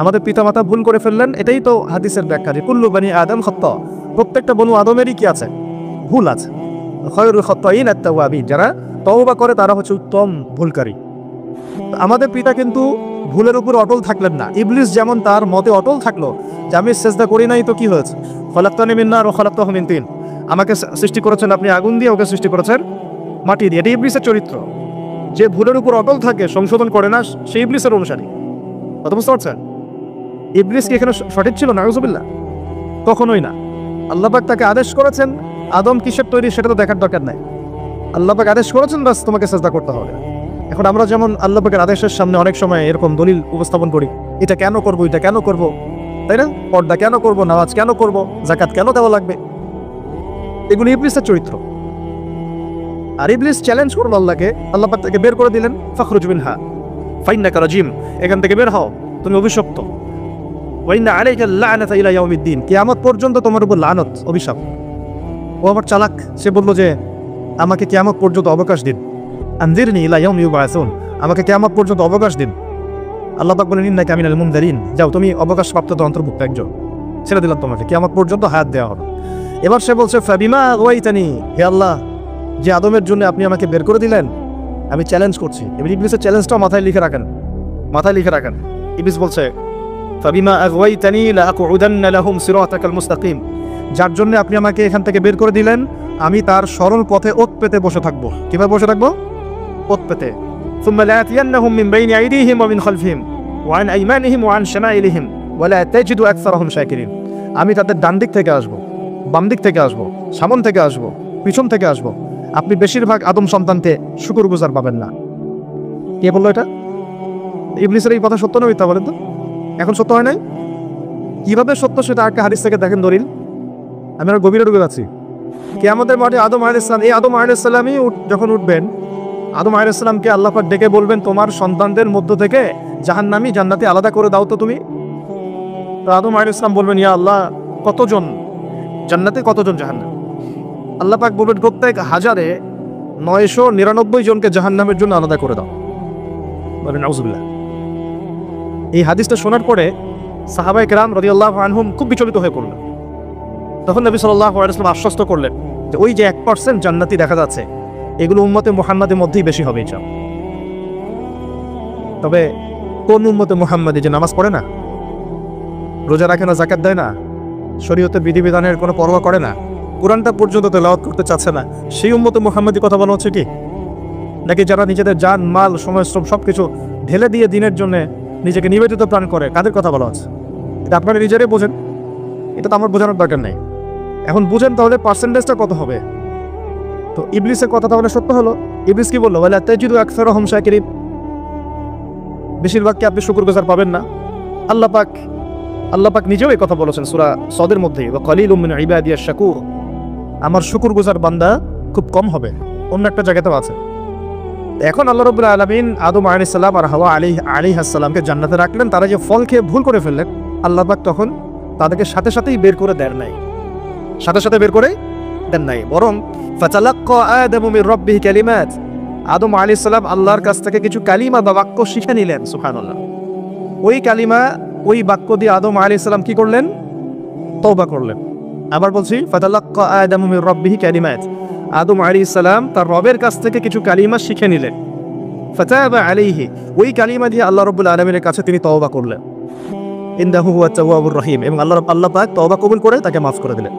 আমাদের পিতামাতা ভুল করে ফেললেন। এটাই তো হাদিসের ব্যাখ্যা যে কুল্লু বানি আদম খাত্তা, প্রত্যেকটা বনু আদমেরই কি আছে? ভুল আছে। খায়রুল খাত্তাইন আত-তাওয়াবিন, যারা তওবা করে তারা হচ্ছে উত্তম ভুলকারী। আমাদের পিতা কিন্তু ভুলের উপর অটল থাকলেন না। ইবলিস যেমন তার মতে অটল থাকলো যে আমি সেজদা করি নাই, তো কি হয়েছে? খলাকতানি মিন নার ওয়া খলাকতাহু মিন তিন, আমাকে সৃষ্টি করেছেন আপনি আগুন দিয়ে, ওকে সৃষ্টি করেছেন মাটি দিয়ে। এটা ইবলিসের চরিত্র। যে ভুলের উপর অটল থাকে, সংশোধন করে না, সে ইবলিসের অনুসারী। কথা বুঝতে পারছেন? ইবলিস কি এখানে সঠিক ছিল? নাউযুবিল্লাহ, কখনোই না। আল্লাহ পাক তাকে আদেশ করেছেন, আদম কিসের তৈরি সেটা তো দেখার দরকার নাই। আল্লাহ পাক আদেশ করেছেন, বাস তোমাকে সেজদা করতে হবে। এখন আমরা যেমন আল্লাহ পাকের আদেশের সামনে অনেক সময় এরকম দলিল উপস্থাপন করি, এটা কেন করব, এটা কেন করব, তাই না? পর্দা কেন করব, নামাজ কেন করব, যাকাত কেন দেওয়া লাগবে, এগুলো ইবলিসের চরিত্র। আর ইবলিস চ্যালেঞ্জ করলো আল্লাহকে, আল্লাহ পাক তাকে বের করে দিলেন, ফাখরুজ মিনহা ফাইন্নাকা রাজিম, এখান থেকে বের হও, তুমি অভিশপ্ত। ওয়া ইন্না আলাইকা লা'নাতা ইলা ইয়াউমিদ্দিন, কিয়ামত পর্যন্ত তোমার উপর লানত, অভিশাপ। ও আবার চালাক, সে বলল যে আমাকে কিয়ামত পর্যন্ত অবকাশ দিন, আনজিরনি ইলা ইয়াউমি ইউবআসুন, আমাকে কিয়ামত পর্যন্ত অবকাশ দিন। আল্লাহ পাক বলেন ইন্নাকা মিনাল মুনযারিন, যাও তুমি অবকাশপ্রাপ্তদের অন্তর্ভুক্ত একজন, ছেড়ে দিলাম তোমাকে, কিয়ামত পর্যন্ত হায়াত দেওয়া হবে। এবার সে বলছে ফাবিমা আগওয়াইতানি, হে আল্লাহ, যে আদমের জন্য আপনি আমাকে বের করে দিলেন, আমি চ্যালেঞ্জ করছি। এবার ইবলিসের চ্যালেঞ্জটাও মাথায় লিখে রাখেন, মাথায় লিখে রাখেন। ইবলিস বলছে ফাবিমা আগওয়াইতানি লাআকউদান্না লাহুম সিরাতাকাল মুস্তাকিম, যার জন্য আপনি আমাকে এখান থেকে বের করে দিলেন, আমি তার সরল পথে ওত পেতে বসে থাকবো। কিভাবে বসে থাকবো? ওত পেতে। সুম্মা লাআতিয়ান্নাহুম মিন বাইনি আইদিহিম ওয়া মিন খালফিহিম ওয়া আন আইমানিহিম ওয়া আন শামাইলিহিম ওয়া লা তাজিদু আকসারাহুম শাকিরিন, আমি তাদের ডান দিক থেকে আসবো, বাম দিক থেকে আসবো, সামন থেকে আসবো, পিছন থেকে আসবো, আপনি বেশিরভাগ আদম সন্তানকে শুকরগুজার পাবেন না। কে বললো এটা? ইবলিসের এই কথা সত্য না মিথ্যা বলেন তো? এখন সত্য হয় নাই? কিভাবে সত্য সেটা একটা হাদিস থেকে দেখেন দলিল। আমি আর গভীরে ঢুকে যাচ্ছি। কিয়ামতের মাঠে আদম আলাইহিস সালাম, এই আদম আলাইহিস সালামই যখন উঠবেন, আদম আলাইহিস সালামকে আল্লাহ পাক ডেকে বলবেন তোমার সন্তানদের মধ্য থেকে জাহান্নামী জান্নাতি আলাদা করে দাও তো তুমি। তো আদম আলাইহিস সালাম বলবেন ইয়া আল্লাহ, কতজন জান্নাতে, কতজন জাহান্নামে? আল্লাহ পাক বলবেন প্রত্যেক হাজারে 999 জনকে জাহান্নামের জন্য আলাদা করে দাও। বলেন নাউজুবিল্লাহ। এই হাদিসটা শোনার পরে সাহাবায়ে কেরাম রাদিয়াল্লাহু আনহুম খুব বিচলিত হয়ে পড়লেন। তখন নবী সাল্লাল্লাহু আলাইহি ওয়াসাল্লাম আশ্বস্ত করলেন যে ওই যে 1% জান্নাতি দেখা যাচ্ছে এগুলো উম্মতে মুহাম্মাদের মধ্যেই বেশি হবে ইনশাআল্লাহ। তবে কোন উম্মতে মুহাম্মাদি যে নামাজ পড়ে না, রোজা রাখে না, যাকাত দেয় না, শরীয়তের বিধিবিধানের কোনো পরোয়া করে না, কোরআনটা পর্যন্ত তেলাওয়াত করতে চাচ্ছে না, সেই উম্মতে মুহাম্মাদি কথা বলা হচ্ছে কি? নাকি যারা নিজেদের জান মাল সময় শ্রম সবকিছু ঢেলে দিয়ে দিনের জন্য নিজেকে নিবেদিত প্রাণ করে, কাদের কথা বলা হচ্ছে? এটা আপনারা নিজেরাই বোঝেন, এটা তো আমার বোঝানোর দরকার নেই। এখন বুঝেন তাহলে পার্সেন্টেজটা কত হবে। তো ইবলিসের কথা তাহলে সত্য হলো। ইবলিস কি বললো? ওয়ালা তাজিদু আকসারহুম শাকিরিন, বেশিরভাগকে আপনি শুকরগুজার পাবেন না। আল্লাহ পাক নিজেও এই কথা বলেছেন সূরা সদের মধ্যে, ওয়া কালিলুম মিন ইবাদিয়াশ শাকুর, আমার শুকরগুজার বান্দা খুব কম হবে। অন্য একটা জায়গাতেও আছে। এখন আল্লাহ রাব্বুল আলামিন আদম আলাইহিস সালাম আর হাওয়া আলাইহিস সালামকে জান্নাতে রাখলেন। তারা যে ফল খেয়ে ভুল করে ফেললেন, আল্লাহ পাক তখন তাদেরকে সাথেই বের করে দেন নাই, সাথে বের করে দেন নাই, বরং ফাতালাক্কা আদামু মির রাব্বিহি কালিমাত, আদম আলাইহিস সালাম আল্লাহর কাছ থেকে কিছু কালিমা বা বাক্য শিখে নিলেন। সুবহানাল্লাহ। ওই কালিমা, ওই বাক্য দিয়ে আদম আলাইহিস সালাম কি করলেন? তওবা করলেন। আবার বলছি, ফাতালাক্কা আদামু মির রাব্বিহি কালিমাত, আদম আলাইহিস সালাম তার রবের কাছ থেকে কিছু কালিমা শিখে নিলেন। ফাতাবা আলাইহি, ওই কালিমা দিয়ে আল্লাহ রাব্বুল আলামিনের কাছে তিনি তওবা করলেন। ইন্নাহু হুয়াত তাওয়াবুর রহিম, এবং আল্লাহ পাক তওবা কবুল করে তাকে মাফ করে দিলেন।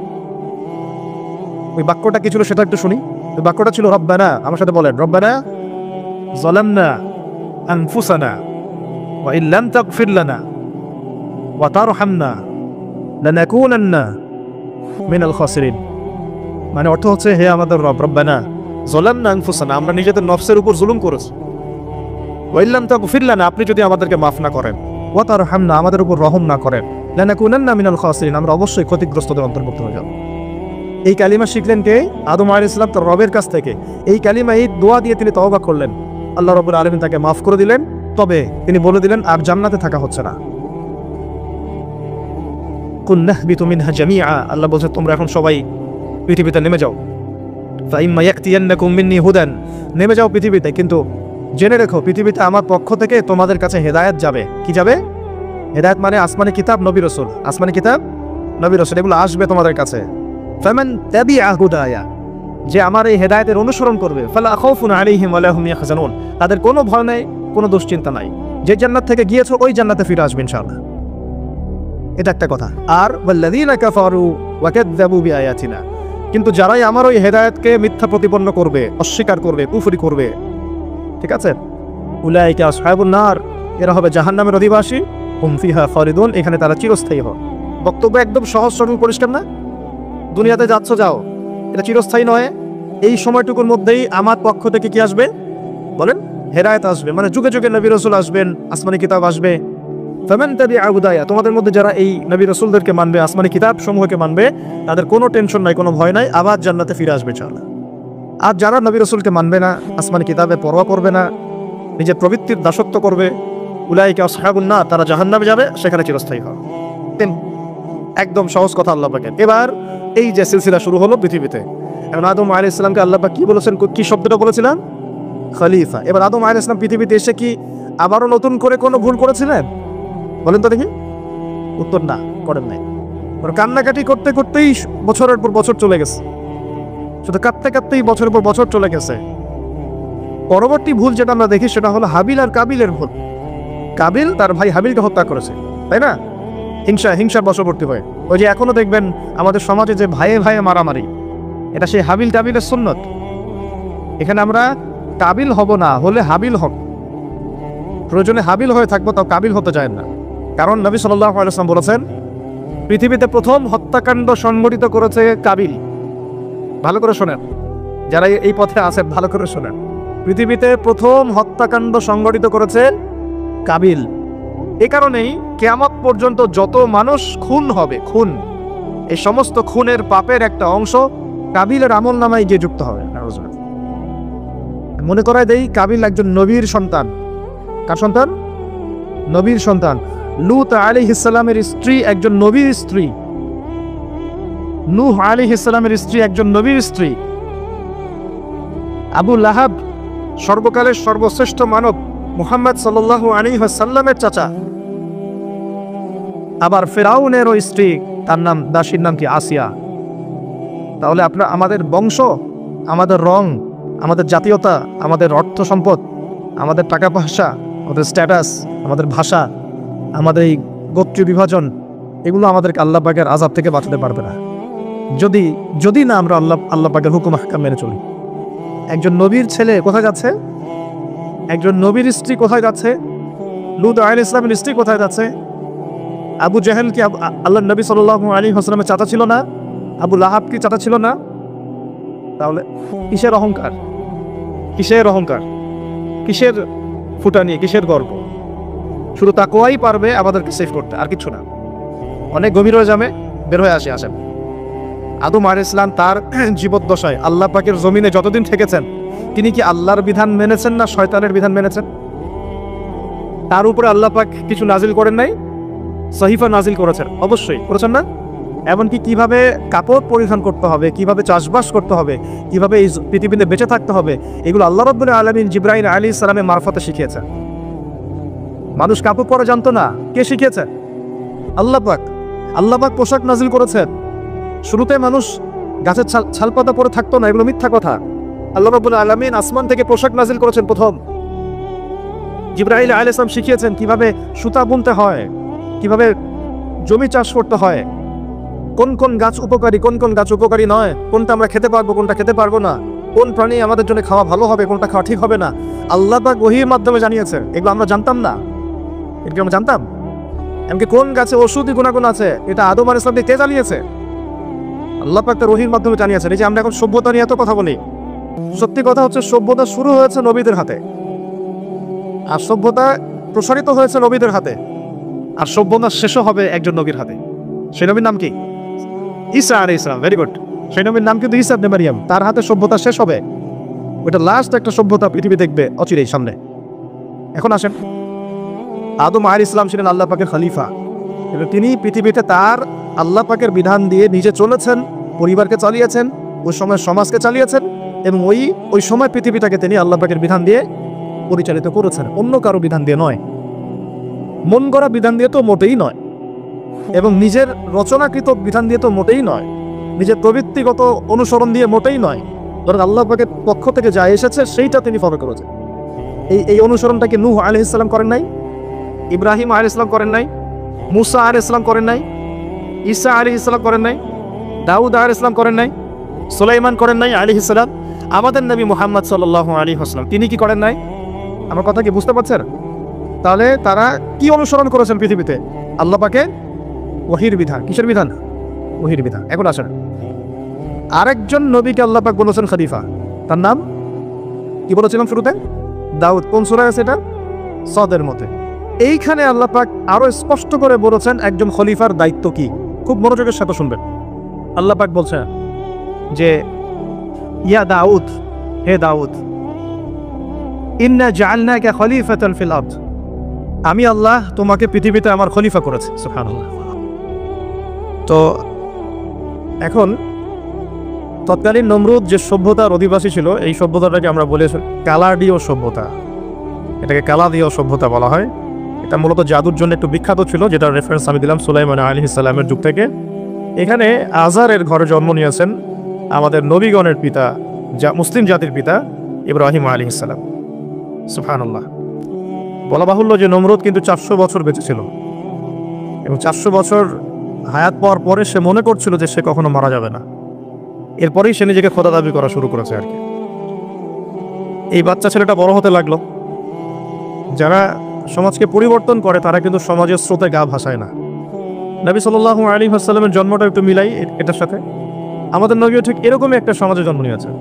ওই বাক্যটা কি ছিল সেটা একটু শুনি। ওই বাক্যটা ছিল রব্বানা, আমার সাথে বলেন, রব্বানা যালামনা আনফুসানা ওয়া ইন লাম তাগফির লানা ওয়া তারহামনা লানাকুনান্না মিনাল খাসিরিন। মানে অর্থ হচ্ছে, হে আমাদের রব, রব্বানা যালামনা আনফুসানা, আমরা নিজেদের নফসের উপর জুলুম করেছি, ওয়া ইন লাম তাগফির লানা, আপনি যদি আমাদেরকে মাফ না করেন, ওয়া তারহামনা, আমাদের উপর রহম না করেন, লানাকুনান্না মিনাল খাসিরিন, আমরা অবশ্যই ক্ষতিগ্রস্তদের অন্তর্ভুক্ত হয়ে যাব। এই কালিমা শিখলেন কে? আদম আলাইহিস সালাম তার রবের কাছ থেকে। এই কালিমা, এই দোয়া দিয়ে তিনি তওবা করলেন, আল্লাহ রাব্বুল আলামিন তাকে মাফ করে দিলেন। তবে তিনি বলে দিলেন আর জান্নাতে থাকা হচ্ছে না। কুল নাহবিতু মিনহা জামিআ, আল্লাহ বলছে তোমরা এখন সবাই পৃথিবীতে নেমে যাও। ফাইম্মা ইয়াতিয়ান্নাকুম মিন্নি হুদান, নেমে যাও পৃথিবীতে, কিন্তু জেনে রেখো পৃথিবীতে আমার পক্ষ থেকে তোমাদের কাছে হেদায়েত যাবে। কি যাবে? হেদায়েত মানে আসমানি কিতাব, নবী রাসূল, আসমানি কিতাব, নবী রাসূল, এগুলো আসবে তোমাদের কাছে। ফামান তাবিআ হুদায়া, যে আমার এই হেদায়েতের অনুসরণ করবে, ফালা খাউফুন আলাইহিম ওয়া লা হুম ইয়াহজানুন, তাদের কোনো ভয় নাই, কোনো দুশ্চিন্তা নাই। যে জান্নাত থেকে গিয়েছো ওই জান্নাতে ফিরে আসবে ইনশাআল্লাহ। এটা একটা কথা। আর ওয়াল্লাযীনা কাফারু ওয়া কাযযাবু বিআয়াতিনা, কিন্তু যারাই আমার ওই হেদায়েতকে মিথ্যা প্রতিপন্ন করবে, অস্বীকার করবে, কুফরি করবে, ঠিক আছে, উলাইকা আসহাবুন নার, এরা হবে জাহান্নামের অধিবাসী, হুম ফিহা খালিদুন, এখানে তারা চিরস্থায়ী হবে। বক্তব্য একদম সহজ সরল পরিষ্কার না? দুনিয়াতে যাচ্ছ যাও, এটা চিরস্থায়ী নয়। এই সময়টুকুর মধ্যেই আমার পক্ষ থেকে কি আসবে বলেন? হেদায়েত আসবে, মানে যুগে যুগে নবী রাসূল আসবেন, আসমানি কিতাব আসবে। ফামান তাবিআ হুদায়া, তোমাদের মধ্যে যারা এই নবী রাসূলদেরকে মানবে, আসমানি কিতাব সমূহকে মানবে, তাদের কোনো টেনশন নাই, কোনো ভয় নাই, আবার জান্নাতে ফিরে আসবে ইনশাআল্লাহ। আর যারা নবী রাসূলকে মানবে না, আসমানি কিতাবে পরোয়া করবে না, নিজের প্রবৃত্তির দাসত্ব করবে, উলাইকা আসহাবুন নার, তারা জাহান্নামে যাবে, সেখানে চিরস্থায়ী হবে। একদম সহজ কথা আল্লাহ পাকের। এবার এই যে সিলসিলা শুরু হলো পৃথিবীতে, এখন আদম আলাইহিস সালামকে আল্লাহ পাক কি বলেছেন, কি শব্দটা বলেছিলেন? খলিফা। এবার আদম আলাইহিস সালাম পৃথিবীতে এসে কি আবারও নতুন করে কোনো ভুল করেছিলেন? বলেন তো দেখি। উত্তর না, করেন নাই। কান্নাকাটি করতে করতেই বছরের পর বছর চলে গেছে, শুধু কাঁদতে কাঁদতেই বছরের পর বছর চলে গেছে। পরবর্তী ভুল যেটা আমরা দেখি সেটা হলো হাবিল আর কাবিলের ভুল। কাবিল তার ভাই হাবিলকে হত্যা করেছে, তাই না? হিংসার বশবর্তী হয়ে। ওই যে এখনো দেখবেন আমাদের সমাজে যে ভাইয়ে ভাইয়ে মারামারি, এটা সেই হাবিল টাবিলের সুন্নত। এখানে আমরা কাবিল হব না, হলে হাবিল হব। প্রয়োজনে হাবিল হয়ে থাকবো, তাও কাবিল হতে যায় না। কারণ নবী সাল্লাল্লাহু আলাইহি ওয়াসাল্লাম বলেছেন, পৃথিবীতে প্রথম হত্যাকাণ্ড সংঘটিত করেছে কাবিল। ভালো করে শোনেন, যারা এই পথে আছেন ভালো করে শোনেন। পৃথিবীতে প্রথম হত্যাকাণ্ড সংঘটিত করেছে কাবিল। এ কারণেই কিয়ামত পর্যন্ত যত মানুষ খুন হবে, খুন, এই সমস্ত খুনের পাপের একটা অংশ কাবিলের আমল নামায় গিয়ে যুক্ত হবে। মনে করায় দেই, কাবিল একজন নবীর সন্তান। কার সন্তান? নবীর সন্তান। লূত আলাইহিস সালামের স্ত্রী একজন নবীর স্ত্রী। নূহ আলাইহিস সালামের স্ত্রী একজন নবীর স্ত্রী। আবু লাহাব সর্বকালের সর্বশ্রেষ্ঠ মানব মুহাম্মদ সাল্লাল্লাহু আলাইহি ওয়াসাল্লামের চাচা। আবার ফেরাউনেরও স্ত্রী, তার নাম, দাসীর নাম কি? আসিয়া। তাহলে আমাদের বংশ, আমাদের রং, আমাদের জাতীয়তা, আমাদের অর্থ সম্পদ, আমাদের টাকা পয়সা, আমাদের স্ট্যাটাস, আমাদের ভাষা, আমাদের এই গোত্রীয় বিভাজন, এগুলো আমাদেরকে আল্লাহ পাকের আযাব থেকে বাঁচাতে পারবে না যদি না আমরা আল্লাহ পাকের হুকুম আহকাম মেনে চলি। একজন নবীর ছেলে কোথায় যাচ্ছে? একজন নবীর স্ত্রী কোথায় যাচ্ছে? লূত আলাইহিস সালামের স্ত্রী কোথায় যাচ্ছে? আবু জাহেল কি আল্লাহ নবী সাল্লাল্লাহু আলাইহি ওয়াসাল্লামের চাচা ছিল না? আবু লাহাব কি চাচা ছিল না? তাহলে কিসের অহংকার, কিসের অহংকার, কিসের ফুটানি, কিসের গর্ব? শুধু তাকওয়াই পারবে আমাদেরকে সেভ করতে, আর কিছু না। অনেক গভীর হয়ে যাবে, বের হয়ে আসেন। আদম আলাইহিস সালাম তার জীবদ্দশায় আল্লাহ পাকের জমিনে যতদিন থেকেছেন, তিনি কি আল্লাহর বিধান মেনেছেন না শয়তানের বিধান মেনেছেন? তার উপরে আল্লাহ পাক কিছু নাজিল করেন নাই? সহিফা নাজিল করেছেন, অবশ্যই করেছেন না? এমনকি কিভাবে কাপড় পরিধান করতে হবে, কিভাবে চাষবাস করতে হবে, কিভাবে এই পৃথিবীতে বেঁচে থাকতে হবে, এগুলো আল্লাহ রাব্বুল আলামিন জিবরাইল আলাইহিস সালামের মারফতে শিখিয়েছেন। মানুষ কাপড় পরা জানতো না, কে শিখিয়েছেন? আল্লাহ পাক। আল্লাহ পাক পোশাক নাজিল করেছেন। শুরুতে মানুষ গাছের ছালপাতা পরে থাকতো না, এগুলো মিথ্যা কথা। আল্লাহ রাব্বুল আলামিন আসমান থেকে পোশাক নাজিল করেছেন প্রথম। জিবরাইল আলাইহিস সালাম শিখিয়েছেন কিভাবে সুতা বুনতে হয়, কিভাবে জমি চাষ করতে হয়, কোন কোন গাছ উপকারী, কোন কোন গাছ উপকারী নয়, কোনটা আমরা খেতে পারবো, কোনটা খেতে পারবো না, কোন প্রাণী আমাদের জন্য খাওয়া ভালো হবে, কোনটা খাওয়া ঠিক হবে না, আল্লাহ পাক ওহীর মাধ্যমে জানিয়েছে। এগুলো আমরা জানতাম না, এগুলো আমরা জানতাম। এমনকি কোন গাছে ওষুধি গুণাগুণ আছে, এটা আদম আলাইহিস সালামকে কে জানিয়েছে? আল্লাহ পাক তার ওহীর মাধ্যমে জানিয়েছেন। এই যে আমরা এখন সভ্যতা নিয়ে এত কথা বলি, সত্যি কথা হচ্ছে সভ্যতা শুরু হয়েছে নবীদের হাতে, আর সভ্যতা প্রসারিত হয়েছে নবীদের হাতে, আর সভ্যতা শেষও হবে একজন নবীর হাতে। সেই নবীর নাম কি? ঈসা আলাইহিস সালাম। Very good. সেই নবীর নাম কিন্তু ঈসা ইবনে মারইয়াম। তার হাতে সভ্যতা শেষ হবে। ওটা লাস্ট একটা সভ্যতা পৃথিবী দেখবে অচিরেই সামনে। এখন আসেন, আদম আলাইহিস সালাম ছিলেন আল্লাহ পাকের খলিফা, এবং তিনি পৃথিবীতে তার আল্লাহ পাকের বিধান দিয়ে নিজে চলেছেন, পরিবারকে চালিয়েছেন, ওই সময় সমাজকে চালিয়েছেন, এবং ওই সময় পৃথিবীটাকে তিনি আল্লাহ পাকের বিধান দিয়ে পরিচালিত করেছেন, অন্য কারো বিধান দিয়ে নয়, মন গড়া বিধান দিয়ে তো মোটেই নয়, এবং নিজের রচনাকৃত বিধান দিয়ে তো মোটেই নয়, নিজের প্রবৃত্তিগত অনুসরণ দিয়ে মোটেই নয়, বরং আল্লাহ পাকের পক্ষ থেকে যা এসেছে সেইটা তিনি ফলো করেছেন। এই অনুসরণটাকে নূহ আলাইহিস সালাম করেন নাই? ইব্রাহিম আলাইহিস সালাম করেন নাই? মুসা আলাইহিস সালাম করেন নাই? ঈসা আলাইহিস সালাম করেন নাই? দাউদ আলাইহিস সালাম করেন নাই? সুলাইমান করেন নাই আলাইহিস সালাম? আমাদের নবী মুহাম্মদ সাল্লাল্লাহু আলাইহি ওয়াসাল্লাম তিনি কি করেন নাই? আমার কথা কি বুঝতে পারছেন? তাহলে তারা কি অনুসরণ করেছেন পৃথিবীতে? আল্লাহ পাকের ওহীর বিধান। কিসের বিধান? ওহীর বিধান। এখন আসেন, আরেকজন নবীকে আল্লাহ পাক বলেছেন খলিফা, তার নাম কি বলেছিলাম শুরুতে? দাউদ। কোন সূরা আছে এটা? সদের মধ্যে। এইখানে আল্লাহ পাক আরো স্পষ্ট করে বলেছেন একজন খলিফার দায়িত্ব কি। খুব মনোযোগের সাথে শুনবেন। আল্লাহ পাক বলছেন যে ইয়া দাউদ, হে দাউদ, ইন্না জাআলনাকা খলিফাতান ফিল আরদ, আমি আল্লাহ তোমাকে পৃথিবীতে আমার খলিফা করেছি। সুবহানাল্লাহ। তো এখন তৎকালীন নমরুদ যে সভ্যতার অধিবাসী ছিল, এই সভ্যতাটাকে আমরা বলি কালাডীয় সভ্যতা। এটাকে কালাদীয় সভ্যতা বলা হয়। এটা মূলত জাদুর জন্য একটু বিখ্যাত ছিল, যেটার রেফারেন্স আমি দিলাম সুলাইমান আলাইহিস সালামের যুগ থেকে। এখানে আজারের ঘরে জন্ম নিয়েছেন আমাদের নবীগণের পিতা, মুসলিম জাতির পিতা ইব্রাহিম আলাইহিস সালাম। সুবহানাল্লাহ। বলা বাহুল্য যে নমরুদ কিন্তু 400 বছর বেঁচে ছিল, এবং 400 বছর হায়াত পাওয়ার পরে সে মনে করছিল যে সে কখনো মারা যাবে না। এরপরেই সে নিজেকে খোদা দাবি করা শুরু করেছে আর কি। এই বাচ্চা ছেলেটা বড় হতে লাগলো। যারা সমাজকে পরিবর্তন করে তারা কিন্তু সমাজের স্রোতে গা ভাসায় না। নবী সাল্লাল্লাহু আলাইহি ওয়াসাল্লামের জন্মটা একটু মিলাই এটার সাথে। আমাদের নবীও ঠিক এরকমই একটা সমাজে জন্ম নিয়েছেন।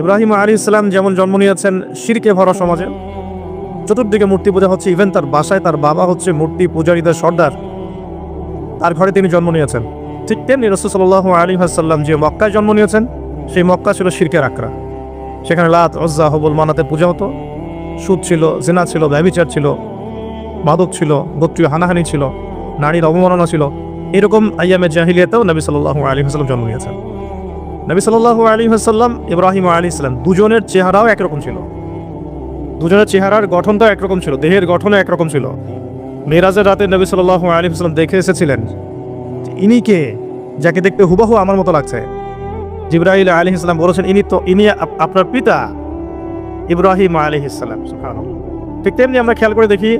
ইব্রাহিম আলাইহিস সালাম যেমন জন্ম নিয়েছেন শিরকে ভরা সমাজে, চতুর্দিকে মূর্তি পূজা হচ্ছে, ইভেন তার বাসায় তার বাবা হচ্ছে মূর্তি পূজারীদের সর্দার, তার ঘরে তিনি জন্ম নিয়েছেন। ঠিক তেমনি রাসূল সাল্লাল্লাহু আলাইহি ওয়াসাল্লাম যে মক্কায় জন্ম নিয়েছেন, সেই মক্কা ছিল শিরকের আকড়া। সেখানে লাত, উজ্জা, হুবল, মানাতে পূজা হতো, সুদ ছিল, জিনা ছিল, ব্যভিচার ছিল, মাদক ছিল, গোত্রীয় হানাহানি ছিল, নারীর অবমাননা ছিল। এরকম আইয়ামে জাহিলিয়াতেও নবী সাল্লাল্লাহু আলাইহি ওয়াসাল্লাম জন্ম নিয়েছেন। নবী সাল্লাল্লাহু আলাইহি ওয়াসাল্লাম, ইব্রাহিম আলাইহিস সালাম দুজনের চেহারাও একরকম ছিল। দুজনের চেহারার গঠনটাও একরকম ছিল, দেহের গঠনও একরকম ছিল। মেরাজের রাতে নবী সাল্লাল্লাহু আলাইহি ওয়াসাল্লাম দেখে এসেছিলেন ইনি কে, যাকে দেখতে হুবহু আমার মতো লাগছে। জিবরাইল আলাইহিস সালাম বলেছেন ইনি আপনার পিতা ইব্রাহিম আলাইহিস সালাম। সুবহানাল্লাহ। ঠিক তেমনি আমরা খেয়াল করে দেখি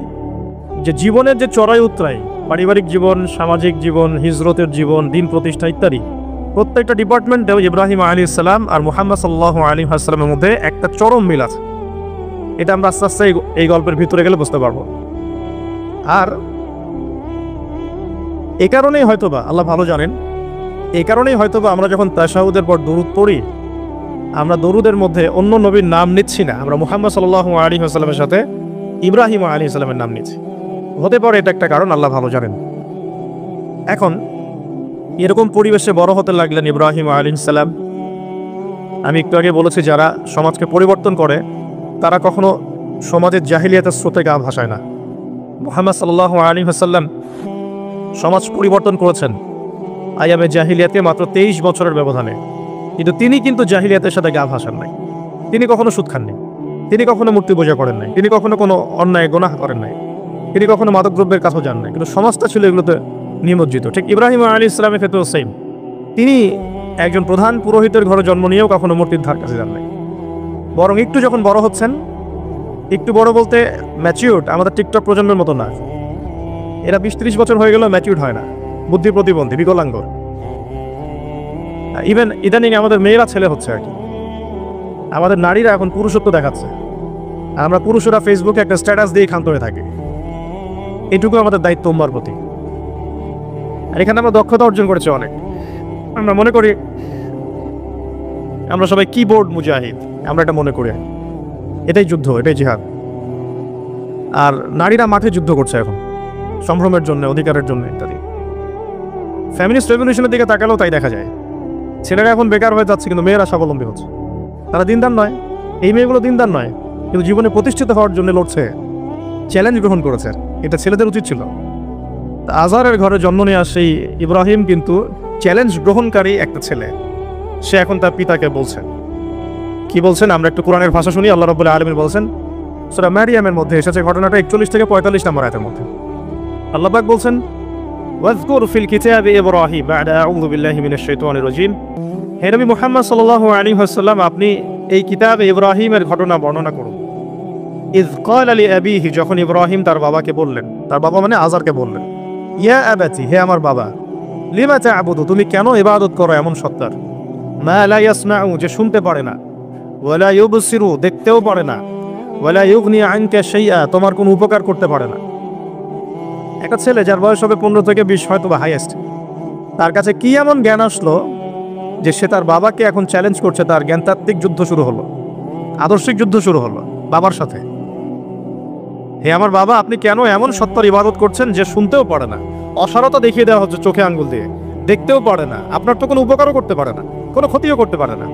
যে জীবনের যে চড়াই উতরাই, পারিবারিক জীবন, সামাজিক জীবন, হিজরতের জীবন, দিন প্রতিষ্ঠা ইত্যাদি, প্রত্যেকটা ডিপার্টমেন্টেও ইব্রাহিম আলাইহিস সালাম আর মুহাম্মদ সাল্লাল্লাহু আলাইহি ওয়াসাল্লামের মধ্যে একটা চরম মিল আছে। এটা আমরা আস্তে আস্তে এই গল্পের ভিতরে গেলে বুঝতে পারবো। আর এ কারণেই হয়তোবা আল্লাহ ভালো জানেন, এই কারণেই হয়তোবা আমরা যখন তাশাহুদের পর দরুদ পড়ি, আমরা দরুদের মধ্যে অন্য নবীর নাম নিচ্ছি না, আমরা মুহাম্মদ সাল্লাল্লাহু আলাইহি ওয়াসাল্লামের সাথে ইব্রাহিম আলাইহিস সালামের নাম নিচ্ছি। হতে পারে এটা একটা কারণ, আল্লাহ ভালো জানেন। এখন এরকম পরিবেশে বড় হতে লাগলেন ইব্রাহিম আলাইহিস সালাম। আমি একটু আগে বলেছি যারা সমাজকে পরিবর্তন করে তারা কখনো সমাজের জাহিলিয়াতের স্রোতে গা ভাসায় না। মুহাম্মদ সাল্লাল্লাহু আলাইহি ওয়াসাল্লাম সমাজ পরিবর্তন করেছেন আইয়ামে জাহিলিয়াতকে মাত্র 23 বছরের ব্যবধানে, কিন্তু তিনি কিন্তু জাহিলিয়াতের সাথে গা ভাসান নাই। তিনি কখনো সুদ খাননি, তিনি কখনো মূর্তি পূজা করেন নাই, তিনি কখনো কোনো অন্যায় গুনাহ করেন নাই, তিনি কখনো মাদকদ্রব্যের কাছেও যান নাই, কিন্তু সমাজটা ছিল এগুলোতে নিমজ্জিত। ঠিক ইব্রাহিম আলাইহিস সালামের ক্ষেত্রেও সেম, তিনি একজন প্রধান পুরোহিতের ঘরে জন্ম নিয়েও কখনো মূর্তির ধার কাছে যান নাই। বরং একটু যখন বড় হচ্ছেন, একটু বড় বলতে ম্যাচিউরড, আমাদের টিকটক প্রজন্মের মতো না, এরা 20-30 বছর হয়ে গেলেও ম্যাচিউরড হয় না, বুদ্ধি প্রতিবন্ধী, বিকলাঙ্গ। ইভেন ইদানিং আমাদের মেয়েরা ছেলে হচ্ছে আর কি, আমাদের নারীরা এখন পুরুষত্ব দেখাচ্ছে। আমরা পুরুষরা ফেসবুকে একটা স্ট্যাটাস দিয়ে ক্ষান্ত হয়ে থাকি। এটুকু আমাদের দায়িত্ব উম্মার প্রতি। আর এখানে আমরা দক্ষতা অর্জন করেছি অনেক। আমরা মনে করি আমরা সবাই কিবোর্ড মুজাহিদ, আমরা এটা মনে করি। এটাই যুদ্ধ, এটাই জিহাদ। আর নারীরা মাঠে যুদ্ধ করছে এখন সম্ভ্রমের জন্য, অধিকারের জন্য ইত্যাদি। ফ্যামিলিস্ট রেভলিউশনের দিকে তাকালেও তাই দেখা যায়। ছেলেরা এখন বেকার হয়ে যাচ্ছে, কিন্তু মেয়েরা স্বাবলম্বী হচ্ছে। তারা দিনদার নয়, এই মেয়েগুলো দিনদার নয়, কিন্তু জীবনে প্রতিষ্ঠিত হওয়ার জন্য লড়ছে, চ্যালেঞ্জ গ্রহণ করেছে। এটা ছেলেদের উচিত ছিল। আজারের ঘরে জন্ম নেওয়া সেই ইব্রাহিম কিন্তু চ্যালেঞ্জ গ্রহণকারী একটা ছেলে। সে এখন তার পিতাকে বলছেন, কি বলছেন আমরা একটু কোরআনের ভাষা শুনি। আল্লাহ রাব্বুল আলামিন বলছেন, সূরা মারিয়ামের মধ্যে এসেছে ঘটনাটা 41 থেকে 45 নম্বর আয়াতের মধ্যে। আল্লাহ পাক বলছেন, ওয়াজকুর ফিল কিতাবি ইব্রাহিম বা'দা আউযু বিল্লাহি মিনাশ শাইতানির রাজীম। হে নবী মুহাম্মদ সাল্লাল্লাহু আলাইহি ওয়াসাল্লাম, আপনি এই কিতাবে ইব্রাহিমের ঘটনা বর্ণনা করুন। ইয ক্বালা লিআবিহি, যখন ইব্রাহিম তার বাবাকে বললেন, তার বাবা মানে আজারকে বললেন, ইয়া আবাতি, হে আমার বাবা, লিমা তা'বুদু, তুমি কেন ইবাদত করো এমন সত্তার, মা লা ইয়াসমাউ, যে শুনতে পারে না, ওয়ালা ইউবসিরু, দেখতেও পারে না, ওয়ালা ইউগনি আনকা শাইআ, তোমার কোনো উপকার করতে পারে না। একটা ছেলে যার বয়স হবে 15 থেকে 20 হয়তো বা হাইয়েস্ট, তার কাছে কি এমন জ্ঞান আসলো যে সে তার বাবাকে এখন চ্যালেঞ্জ করছে। তার জ্ঞানতাত্ত্বিক যুদ্ধ শুরু হলো, আদর্শিক যুদ্ধ শুরু হলো বাবার সাথে। হে আমার বাবা, আপনি কেন এমন সত্তার ইবাদত করছেন যে শুনতেও পারে না? অসারতা দেখিয়ে দেওয়া হচ্ছে চোখে আঙ্গুল দিয়ে, দেখতেও পারে না, আপনার তো কোনো উপকারও করতে পারে না, কোনো ক্ষতিও করতে পারে না।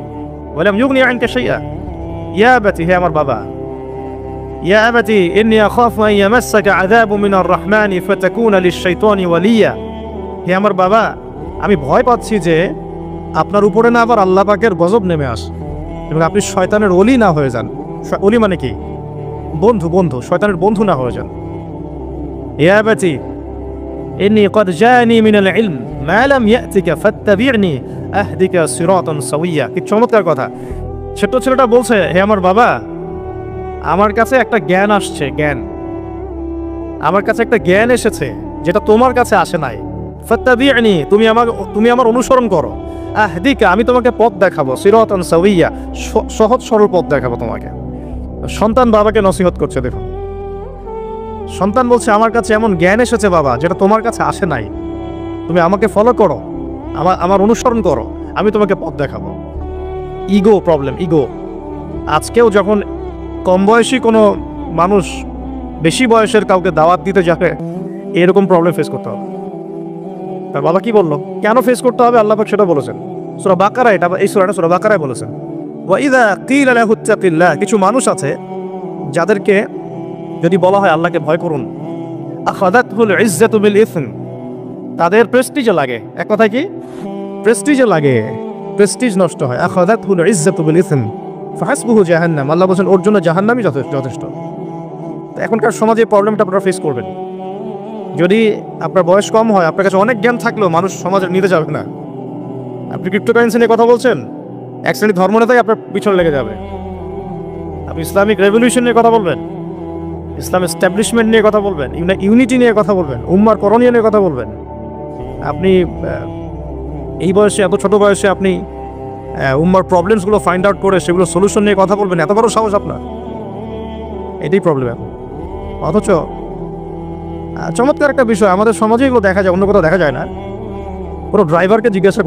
বললাম ইউগনি আনকা শাইআ, ইয়া আবাতি, হে আমার বাবা, ইয়া আবাতি ইন্নী আখাফু আন ইয়ামাসসাকা আযাবু মিনার রাহমানি ফাতাকুনা লিশ-শাইতানি ওয়ালিয়া, হে আমার বাবা, আমি ভয় পাচ্ছি যে আপনার উপরে না আবার আল্লাহ পাকের গজব নেমে আসে এবং আপনি শয়তানের ওলি না হয়ে যান। ওলি মানে কি? বন্ধু, বন্ধু, শয়তানের বন্ধু না হয়ে যান। ইয়া আবাতি ইন্নী ক্বাদ জাআনি মিনাল ইলম মা লাম ইয়াতিকা ফাত্তাবি'নি আহদিকা সিরাতান সাওয়িয়া। কি চমৎকার কথা! ছোট ছেলেটা বলছে, হে আমার বাবা, আমার কাছে একটা জ্ঞান আসছে, জ্ঞান, আমার কাছে একটা জ্ঞান এসেছে যেটা তোমার কাছে আসে নাই। ফাত্তাবি'নি, তুমি আমার অনুসরণ করো। আহদিকা, আমি তোমাকে পথ দেখাবো। সিরাতান সাওয়িয়া, সহজ সরল পথ দেখাবো তোমাকে। সন্তান বাবাকে নসিহত করছে। দেখুন, সন্তান বলছে, আমার কাছে এমন জ্ঞান এসেছে বাবা যেটা তোমার কাছে আসে নাই, তুমি আমাকে ফলো করো, আমার অনুসরণ করো, আমি তোমাকে পথ দেখাবো। Ego problem, ego. আজকেও যখন কম বয়সী কোনো মানুষ বেশি বয়সের কাউকে দাওয়াত দিতে যাবে, এরকম প্রবলেম ফেস করতে হবে। তার বাবা কি বললো, কেন ফেস করতে হবে আল্লাহ পাক সেটা বলেছেন সূরা বাকারা। এই সূরাটা সূরা বাকারায় বলেছেন, ওয়া ইযা কিলা লাহু ইত্তাকিল্লাহ, কিছু মানুষ আছে যাদেরকে যদি বলা হয় আল্লাহকে ভয় করুন, আখাযাতহুল ইজ্জাতু বিল ইসম, তাদের প্রেস্টিজে লাগে। এক কথায় কি? প্রেস্টিজে লাগে। প্রেস্টিজ নষ্ট হয়। আখাযাতহুল ইজ্জাতু বিল ইসম ফাহাসবুহু জাহান্নাম, আল্লাহ বলেন ওর জন্য জাহান্নামই যথেষ্ট। তো এখনকার সমাজে প্রবলেমটা আপনারা ফেস করবেন। যদি আপনার বয়স কম হয়, আপনার কাছে অনেক জ্ঞান থাকলেও মানুষ সমাজে নিতে যাবে না। আপনি ক্রিপ্টোকারেন্সি নিয়ে কথা বলছেন, এক শ্রেণী ধর্মনেতাই আপনার পিছনে লেগে যাবে। আপনি ইসলামিক রেভলিউশন নিয়ে কথা বলবেন, ইসলাম এস্টাবলিশমেন্ট নিয়ে কথা বলবেন, ইউনিটি নিয়ে কথা বলবেন, উম্মার করণীয় নিয়ে কথা বলবেন। আপনি এই বয়সে, এত ছোট বয়সে আপনি উম্মার প্রবলেমসগুলো ফাইন্ড আউট করে সেগুলো সলিউশন নিয়ে কথা বলবেন, এত বড় সাহস আপনার? এটাই প্রবলেম এখন। অথচ চমৎকার একটা বিষয়, আমাদের সমাজে এগুলো দেখা যায়, অন্য কোথাও দেখা যায় না। কোনো ড্রাইভারকে জিজ্ঞাসা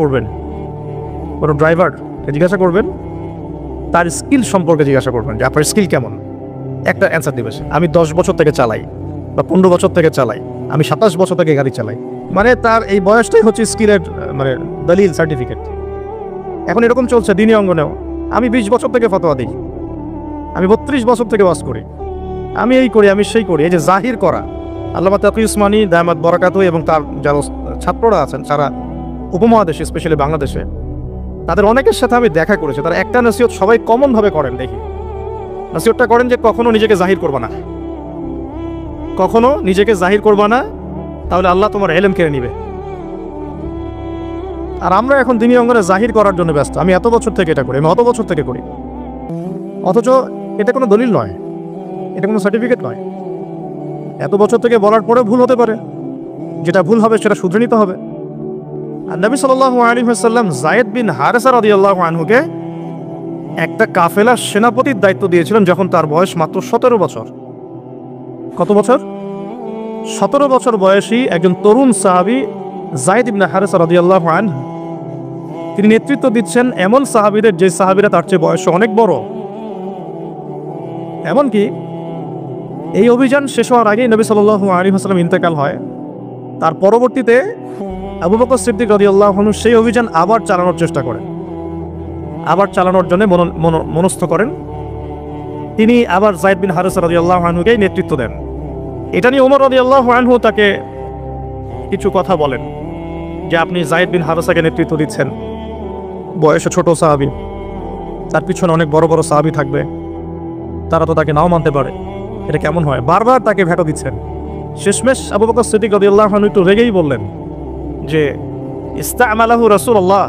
করবেন, তার স্কিল সম্পর্কে জিজ্ঞাসা করবেন যে আপনার স্কিল কেমন। একটা অ্যান্সার দিবে সে, আমি 10 বছর থেকে চালাই, বা 15 বছর থেকে চালাই, আমি 27 বছর থেকে গাড়ি চালাই। মানে তার এই বয়সটাই হচ্ছে স্কিলের মানে দলিল, সার্টিফিকেট। এখন এরকম চলছে দিনী অঙ্গনেও। আমি 20 বছর থেকে ফতোয়া দিই, আমি 32 বছর থেকে ওয়াজ করি, আমি এই করি, আমি সেই করি। এই যে জাহির করা, আল্লামা তাকি উসমানী দায়ামাত বরাকাতুহু এবং তার যারা ছাত্ররা আছেন সারা উপমহাদেশে, স্পেশালি বাংলাদেশে, তাদের অনেকের সাথে আমি দেখা করেছি। তারা একটা নসিহত সবাই কমনভাবে করেন, দেখি নসিহতটা করেন যে কখনো নিজেকে জাহির করবা না, কখনো নিজেকে জাহির করবা না, তাহলে আল্লাহ তোমার ইলম কেড়ে নিবে। আর আমরা এখন দিনী অঙ্গনে জাহির করার জন্য ব্যস্ত। আমি এত বছর থেকে এটা করি, আমি অত বছর থেকে করি, অথচ এটা কোনো দলিল নয়, এটা কোনো সার্টিফিকেট নয়। এত বছর থেকে বলার পরে ভুল হতে পারে, যেটা ভুল হবে সেটা শুধরে নিতে হবে। আর নবী সাল্লাল্লাহু আলাইহি ওয়াসাল্লাম যায়েদ বিন হারেসা রাদিয়াল্লাহু আনহুকে একটা কাফেলার সেনাপতির দায়িত্ব দিয়েছিলেন যখন তার বয়স মাত্র 17 বছর। কত বছর? 17 বছর বয়সী একজন তরুণ সাহাবী যায়েদ ইবনে হারেসা রাদিয়াল্লাহু আনহু, তিনি নেতৃত্ব দিচ্ছেন এমন সাহাবীদের যে সাহাবীরা তার চেয়ে বয়সে অনেক বড়। এমনকি এই অভিযান শেষ হওয়ার আগেই নবী সাল্লাল্লাহু আলাইহি ওয়াসাল্লাম ইন্তেকাল হয়। তার পরবর্তীতে আবু বকর সিদ্দিক রাদিয়াল্লাহু আনহু সেই অভিযান আবার চালানোর চেষ্টা করেন, আবার চালানোর জন্য মনস্থ করেন। তিনি আবার যায়েদ বিন হারেসা রাদিয়াল্লাহু আনহুকেই নেতৃত্ব দেন। এটা নিয়ে ওমর রাদিয়াল্লাহু আনহু তাকে কিছু কথা বলেন যে আপনি যায়েদ বিন হারেসাকে নেতৃত্ব দিচ্ছেন, বয়সে ছোট সাহাবী, তার পিছনে অনেক বড় বড় সাহাবী থাকবে, তারা তো তাকে নাও মানতে পারে, এটা কেমন হয়? বারবার তাকে ভেটো দিচ্ছেন। শেষমেশ আবু বকর সিদ্দিক রাদিয়াল্লাহু আনহু একটু রেগেই বললেন যে ইস্তা'মালাহু রাসূলুল্লাহ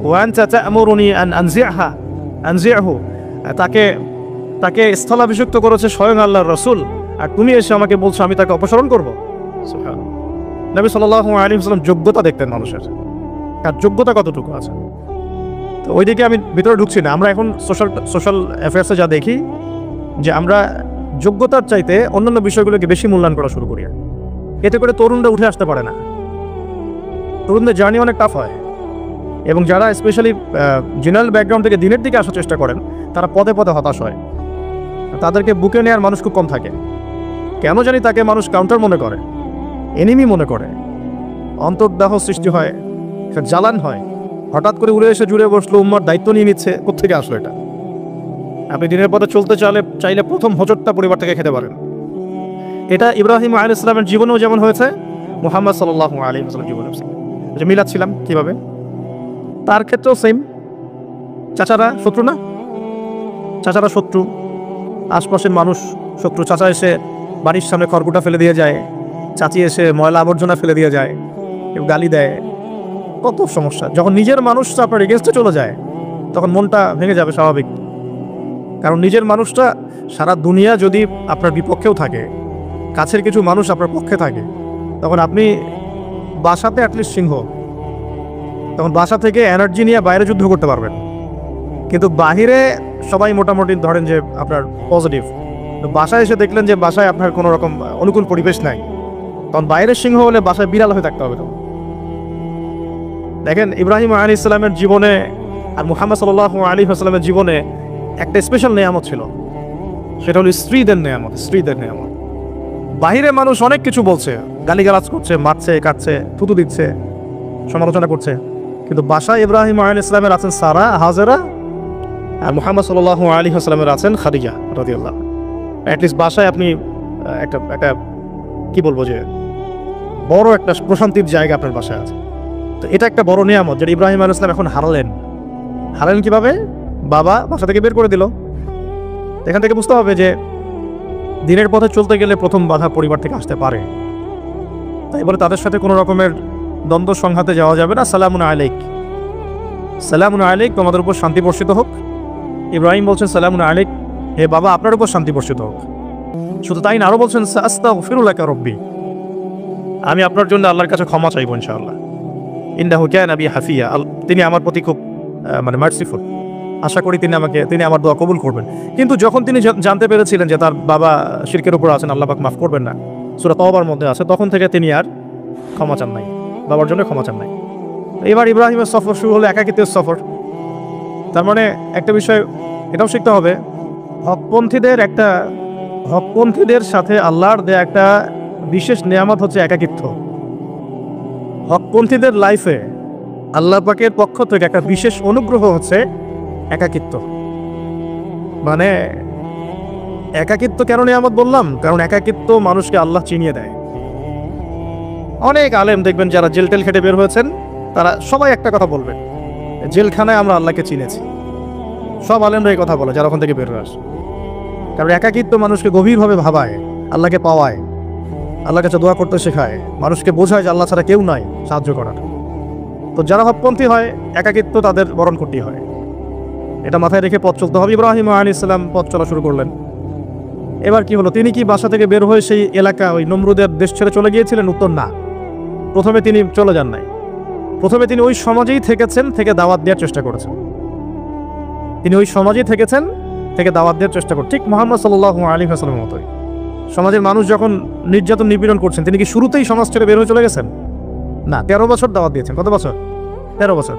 ওয়া আনতা তা'মুরুনি আন আনজি'হু, তাকে স্থলাভিষিক্ত করেছে স্বয়ং আল্লাহর রাসূল, আর তুমি এসে আমাকে বলছো আমি তাকে অপসারণ করব। সুবহানাল্লাহ। নবী সাল্লাল্লাহু আলাইহি ওয়াসাল্লাম যোগ্যতা দেখতেন মানুষের, আর যোগ্যতা কতটুকু আছে। তো ওইদিকে আমি ভিতরে ঢুকছি না। আমরা এখন সোশ্যাল অ্যাফেয়ার্সে যা দেখি যে আমরা যোগ্যতার চাইতে অন্যান্য বিষয়গুলোকে বেশি মূল্যায়ন করা শুরু করি, এতে করে তরুণরা উঠে আসতে পারে না। তরুণদের জার্নি অনেক টাফ হয়, এবং যারা স্পেশালি জেনারেল ব্যাকগ্রাউন্ড থেকে দিনের দিকে আসার চেষ্টা করেন তারা পদে পদে হতাশ হয়। তাদেরকে বুকে নেওয়ার মানুষ খুব কম থাকে। কেন জানি তাকে মানুষ কাউন্টার মনে করে, এনিমি মনে করে, অন্তর্দাহ সৃষ্টি হয়, জ্বালান হয়। হঠাৎ করে উড়ে এসে জুড়ে বসলো, উম্মার দায়িত্ব নিয়ে নিচ্ছে, কোত্থেকে আসলো এটা? আপনি দিনের পথে চলতে চাইলে প্রথম হোঁচটটা পরিবার থেকে খেতে পারেন। এটা ইব্রাহিম আলাইহিস সালামের জীবনেও যেমন হয়েছে, মুহাম্মদ সাল্লাল্লাহু আলাইহি ওয়াসাল্লাম জীবনে যে মিলাচ্ছিলাম কিভাবে, তার ক্ষেত্রেও সেম। চাচারা শত্রু না, চাচারা শত্রু, আশপাশের মানুষ শত্রু। চাচা এসে বাড়ির সামনে খড়কুটা ফেলে দিয়ে যায়, চাচি এসে ময়লা আবর্জনা ফেলে দিয়ে যায়, কেউ গালি দেয়, কত সমস্যা। যখন নিজের মানুষটা আপনার এগেনস্টে চলে যায় তখন মনটা ভেঙে যাবে স্বাভাবিক। কারণ নিজের মানুষটা সারা দুনিয়া যদি আপনার বিপক্ষেও থাকে, কাছের কিছু মানুষ আপনার পক্ষে থাকে, তখন আপনি বাসাতে অ্যাটলিস্ট সিংহ, তখন বাসা থেকে এনার্জি নিয়ে বাইরে যুদ্ধ করতে পারবেন। কিন্তু বাহিরে সবাই মোটামুটি ধরেন যে আপনার পজিটিভ, বাসায় এসে দেখলেন যে বাসায় আপনার কোনো রকম অনুকূল পরিবেশ নাই, তখন বাইরের সিংহ হলে বাসায় বিড়াল হয়ে থাকতে হবে। তখন দেখেন ইব্রাহিম আলাইহিস সালামের জীবনে আর মুহাম্মদ সাল্লাল্লাহু আলাইহি ওয়াসাল্লামের জীবনে একটা স্পেশাল নেয়ামত ছিল, সেটা হলো স্ত্রীদের নেয়ামত। বাহিরে মানুষ অনেক কিছু বলছে, গালিগালাজ করছে, মারছে, কাটছে, থুতু দিচ্ছে, সমালোচনা করছে, কিন্তু বাসায় ইব্রাহিম আলাইহিস সালামের আছেন সারা, হাজেরা, আর মুহাম্মদ সাল্লাল্লাহু আলাইহি ওয়াসাল্লামের আছেন খাদিজা রাদিয়াল্লাহু। অ্যাটলিস্ট বাসায় আপনি একটা কি বলবো যে বড় একটা প্রশান্তির জায়গা আপনার বাসায় আছে। তো এটা একটা বড় নিয়ামত যেটা ইব্রাহিম আলাইহিস সালাম এখন হারালেন। হারালেন কিভাবে? বাবা বাসা থেকে বের করে দিল। এখান থেকে বুঝতে হবে যে দিনের পথে চলতে গেলে প্রথম বাধা পরিবার থেকে আসতে পারে, তাই বলে তাদের সাথে কোনো রকমের দ্বন্দ্ব সংঘাতে যাওয়া যাবে না। সালামুন আলাইক, সালামুন আলাইক, তোমাদের উপর শান্তি বর্ষিত হোক। ইব্রাহিম বলছেন সালামুন আলাইক, হে বাবা আপনার উপর শান্তি বর্ষিত হোক। শুধু তাই না, আরও বলছেন আস্তাগফিরু লাকা রব্বি, আমি আপনার জন্য আল্লাহর কাছে ক্ষমা চাইব ইনশাআল্লাহ। ইন্নাহু কানা বি হাফিয়া, তিনি আমার প্রতি খুব মার্সিফুল, আশা করি তিনি আমার দোয়া কবুল করবেন। কিন্তু যখন তিনি জানতে পেরেছিলেন যে তার বাবা শিরকের উপর আছেন, আল্লাহ পাক মাফ করবেন না, সূরা তাওবার মধ্যে আছে, তখন থেকে তিনি আর ক্ষমা চান নাই, বাবার জন্য ক্ষমা চান নাই। এবার ইব্রাহিমের সফর শুরু হলো একাকিত্বের সফর। তার মানে একটা বিষয় এটাও শিখতে হবে, হকপন্থীদের সাথে আল্লাহর দেয়া একটা বিশেষ নেয়ামত হচ্ছে একাকিত্ব। হকপন্থীদের লাইফে আল্লাহ পাকের পক্ষ থেকে একটা বিশেষ অনুগ্রহ হচ্ছে একাকিত্ব। মানে একাকিত্ব কেন নেয়ামত বললাম? কারণ একাকিত্ব মানুষকে আল্লাহ চিনিয়ে দেয়। অনেক আলেম দেখবেন যারা জেল টেল খেটে বের হয়েছেন, তারা সবাই একটা কথা বলবেন, জেলখানায় আমরা আল্লাহকে চিনেছি। সব আলেমরা এই কথা বলে যারা ওখান থেকে বের হয়ে আসে। কারণ একাকিত্ব মানুষকে গভীরভাবে ভাবায়, আল্লাহকে পাওয়ায়, আল্লাহর কাছে দোয়া করতে শেখায়, মানুষকে বোঝায় যে আল্লাহ ছাড়া কেউ নাই সাহায্য করার। তো যারা হকপন্থী হয়, একাকিত্ব তাদের বরণ করতে হয়, এটা মাথায় রেখে পথ চলতে হবে। ইব্রাহিম আলাইহিস সালাম পথ চলা শুরু করলেন। এবার কি হলো? তিনি কি বাসা থেকে বের হয়ে সেই এলাকা, ওই নমরুদের দেশ ছেড়ে চলে গিয়েছিলেন? উত্তর না। প্রথমে তিনি চলে যান নাই, প্রথমে তিনি ওই সমাজেই থেকেছেন, থেকে দাওয়াত দেওয়ার চেষ্টা করেছেন। তিনি ওই সমাজেই থেকেছেন, থেকে দাওয়াত দেওয়ার চেষ্টা করেন, ঠিক মুহাম্মদ সাল্লাল্লাহু আলাইহি ওয়াসাল্লামের মতোই। সমাজের মানুষ যখন নির্যাতন নিপীড়ন করছেন, তিনি কি শুরুতেই সমাজ ছেড়ে বের হয়ে চলে গেছেন? না, 13 বছর দাওয়াত দিয়েছেন। কত বছর? 13 বছর।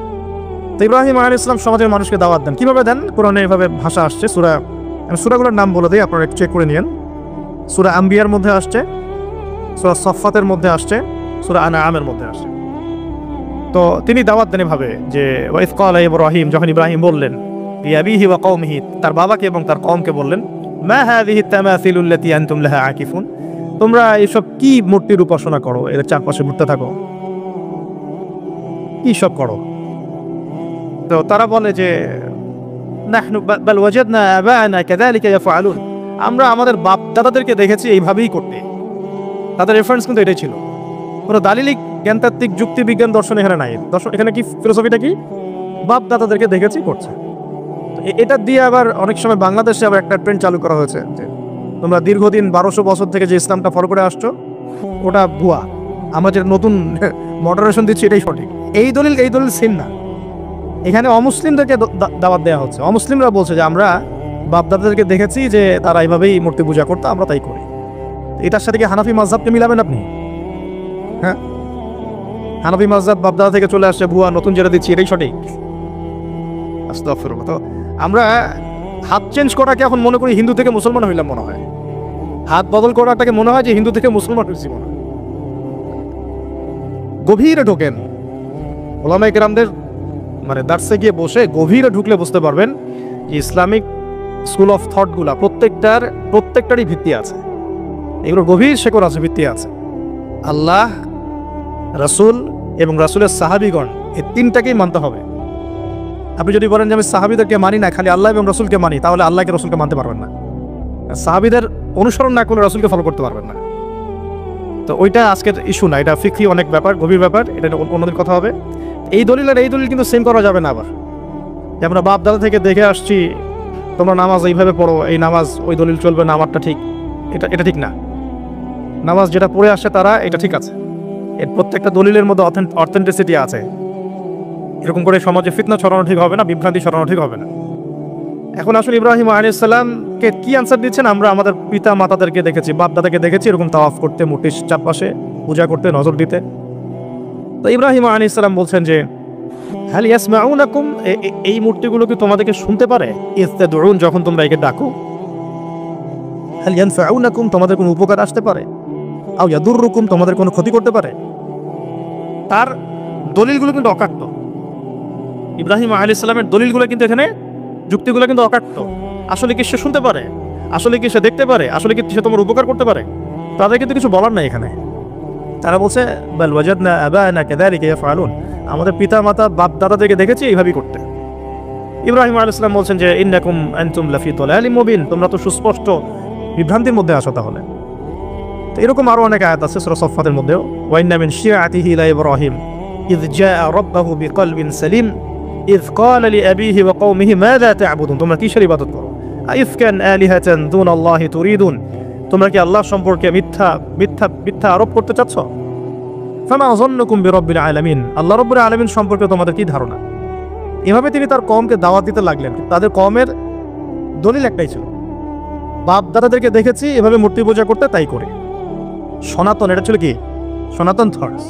তো ইব্রাহিম আলাইহিস সালাম সমাজের মানুষকে দাওয়াত দেন। কিভাবে দেন? কোরআনে এভাবে ভাষা আসছে। আমি সূরাগুলোর নাম বলে দিই, আপনারা একটু চেক করে নিয়েন। সূরা আম্বিয়ার মধ্যে আসছে, সূরা সফফাতের মধ্যে আসছে, সূরা আনআমের মধ্যে আসছে। তো তিনি দাওয়াত দেন এভাবে যে ওয়াইজ ক্বালা ইব্রাহিম, যখন ইব্রাহিম বললেন লিআবিহি ওয়া কওমিহি, তার বাবাকে এবং তার কওমকে বললেন, মা হাযিহি তামাসিলু আল্লাতী আনতুম লাহা আকিফুন, তোমরা এইসব কি মূর্তির উপাসনা করো, এর চারপাশে ঘুরতে থাকো, কি সব করো? তো তারা বলে যে নাহনু বাল ওয়াজাদনা আবা'ানা কাযালিকা ইয়াফআলুন, আমরা আমাদের বাপ দাদাদেরকে দেখেছি এইভাবেই করতে। তাদের রেফারেন্স কিন্তু এটাই ছিল, কোনো দালিলিক জ্ঞানতাত্ত্বিক যুক্তি বিজ্ঞান দর্শন এখানে নাই। দর্শন এখানে কি ফিলোসফিটা কি? বাপ দাদাদেরকে দেখেছি করছে। এটা দিয়ে আবার অনেক সময় বাংলাদেশে আবার একটা ট্রেন্ড চালু করা হয়েছে যে তোমরা দীর্ঘদিন 1200 বছর থেকে যে ইসলামটা ফলো করে আসছো ওটা ভুয়া, আমরা যে নতুন মডারেশন দিচ্ছি এটাই সঠিক। এই দলিল সেম না। এখানে অমুসলিমদেরকে দাওয়াত দেওয়া হচ্ছে। অমুসলিমরা বলছে যে আমরা বাপ দাদাদেরকে দেখেছি যে তারা এইভাবেই মূর্তি পূজা করতো, আমরা তাই করি। এটার সাথে কি হানাফি মাযহাবকে মিলাবেন আপনি? হ্যাঁ, হানাফি মাযহাব বাপ দাদা থেকে চলে আসছে, ভুয়া, নতুন যেটা দিচ্ছি এটাই সঠিক। আস্তাগফিরুল্লাহ। তো আমরা হাত চেঞ্জ করাকে এখন মনে করি হিন্দু থেকে মুসলমান হইলাম মনে হয়, হাত বদল করাটাকে মনে হয় যে হিন্দু থেকে মুসলমান হয়েছি মনে হয়। গভীরে ঢোকেন, ওলামায়ে কেরামদের মানে দার্সে গিয়ে বসে গভীরে ঢুকলে বুঝতে পারবেন যে ইসলামিক স্কুল অফ থটগুলা প্রত্যেকটারই ভিত্তি আছে, এগুলোর গভীর শেকড় আছে, ভিত্তি আছে। আল্লাহ, রাসূল এবং রাসূলের সাহাবীগণ, এই তিনটাকেই মানতে হবে। আপনি যদি বলেন যে আমি সাহাবীদেরকে মানি না, খালি আল্লাহ এবং রাসূলকে মানি, তাহলে আল্লাহকে রাসূলকে মানতে পারবেন না। সাহাবীদের অনুসরণ না করলে রাসূলকে ফলো করতে পারবেন না। তো ওইটা আজকের ইস্যু না, এটা ফিকহি অনেক ব্যাপার, গভীর ব্যাপার, এটা অন্যদিন কথা হবে। এই দলিল কিন্তু সেম করা যাবে না। আবার যে আমরা বাপ দাদা থেকে দেখে আসছি তোমরা নামাজ এইভাবে পড়ো, এই নামাজ ওই দলিল চলবে না, আমারটা ঠিক, এটা ঠিক না। নামাজ যেটা পড়ে আসে তারা এটা ঠিক আছে, এর প্রত্যেকটা দলিলের মধ্যে অথেন্টিসিটি আছে। এরকম করে সমাজে ফিতনা ছড়ানো ঠিক হবে না, বিভ্রান্তি ছড়ানো ঠিক হবে না। এখন আসলে ইব্রাহিম আলাইহিস সালামকে কি আনসার দিচ্ছেন? আমরা আমাদের পিতা মাতাদেরকে দেখেছি, বাপ দাদাকে দেখেছি এরকম তাওয়াফ করতে, মূর্তির চারপাশে পূজা করতে, নজর দিতে। তো ইব্রাহিম আলাইহিস সালাম বলছেন যে হাল ইয়াসমাউনাকুম, এই মূর্তিগুলো কি তোমাদেরকে শুনতে পারে? ইস্তাদউন, যখন তোমরা একে ডাকো। হাল ইয়ানফাউনাকুম, তোমাদের কোনো উপকার আসতে পারে? আও ইয়াদুররুকুম, তোমাদের কোনো ক্ষতি করতে পারে? তার দলিলগুলো কিন্তু অকাট্য। ইব্রাহিম আলাইহিস সালামের দলিলগুলো কিন্তু এখানে, যুক্তিগুলো কিন্তু অকাট্য। আসলে কি সে শুনতে পারে? আসলে কি সে দেখতে পারে? আসলে কি সে তোমার উপকার করতে পারে? তাদের কিন্তু কিছু বলার নাই এখানে। তারা বলছে বাল ওয়াজাদনা আবা'ানা কাযালিকা ইয়াফআলুন, আমাদের পিতা মাতা বাপ দাদাদেরকে দেখেছি এইভাবেই করতে। ইব্রাহিম আলাইহিস সালাম বলছেন যে ইন্নাকুম আনতুম লাফি দালালিম মুবিন, তোমরা তো সুস্পষ্ট বিভ্রান্তির মধ্যে আছো তাহলে। তো এরকম আরো অনেক আয়াত আছে সূরা সাফফাতের মধ্যেও, ওয়া ইন্না মিন শিয়াতিহি লা ইব্রাহিম ইয জাআ রাব্বাহু বিকলবিন সালিম ইয ক্বালা লিআবিহি ওয়া কওমিহি মাযা তা'বুদুন, তোমরা কিসের ইবাদত করো? আইফকান আলিহাতান দুনাল্লাহি তুরিদুন, তোমরা কি আল্লাহ সম্পর্কে মিথ্যা মিথ্যা মিথ্যা আরোপ করতে চাচ্ছ? ফামা যান্নুকুম বিরাব্বিল আলামিন, আল্লাহ রাব্বুল আলামিন সম্পর্কে তোমাদের কি ধারণা? এভাবে তিনি তার কওমকে দাওয়াত দিতে লাগলেন। তাদের কওমের দলিল একটাই ছিল, বাপ দাদাদেরকে দেখেছি এভাবে মূর্তি পূজা করতে, তাই করে। সনাতন, এটা ছিল কি সনাতন থটস।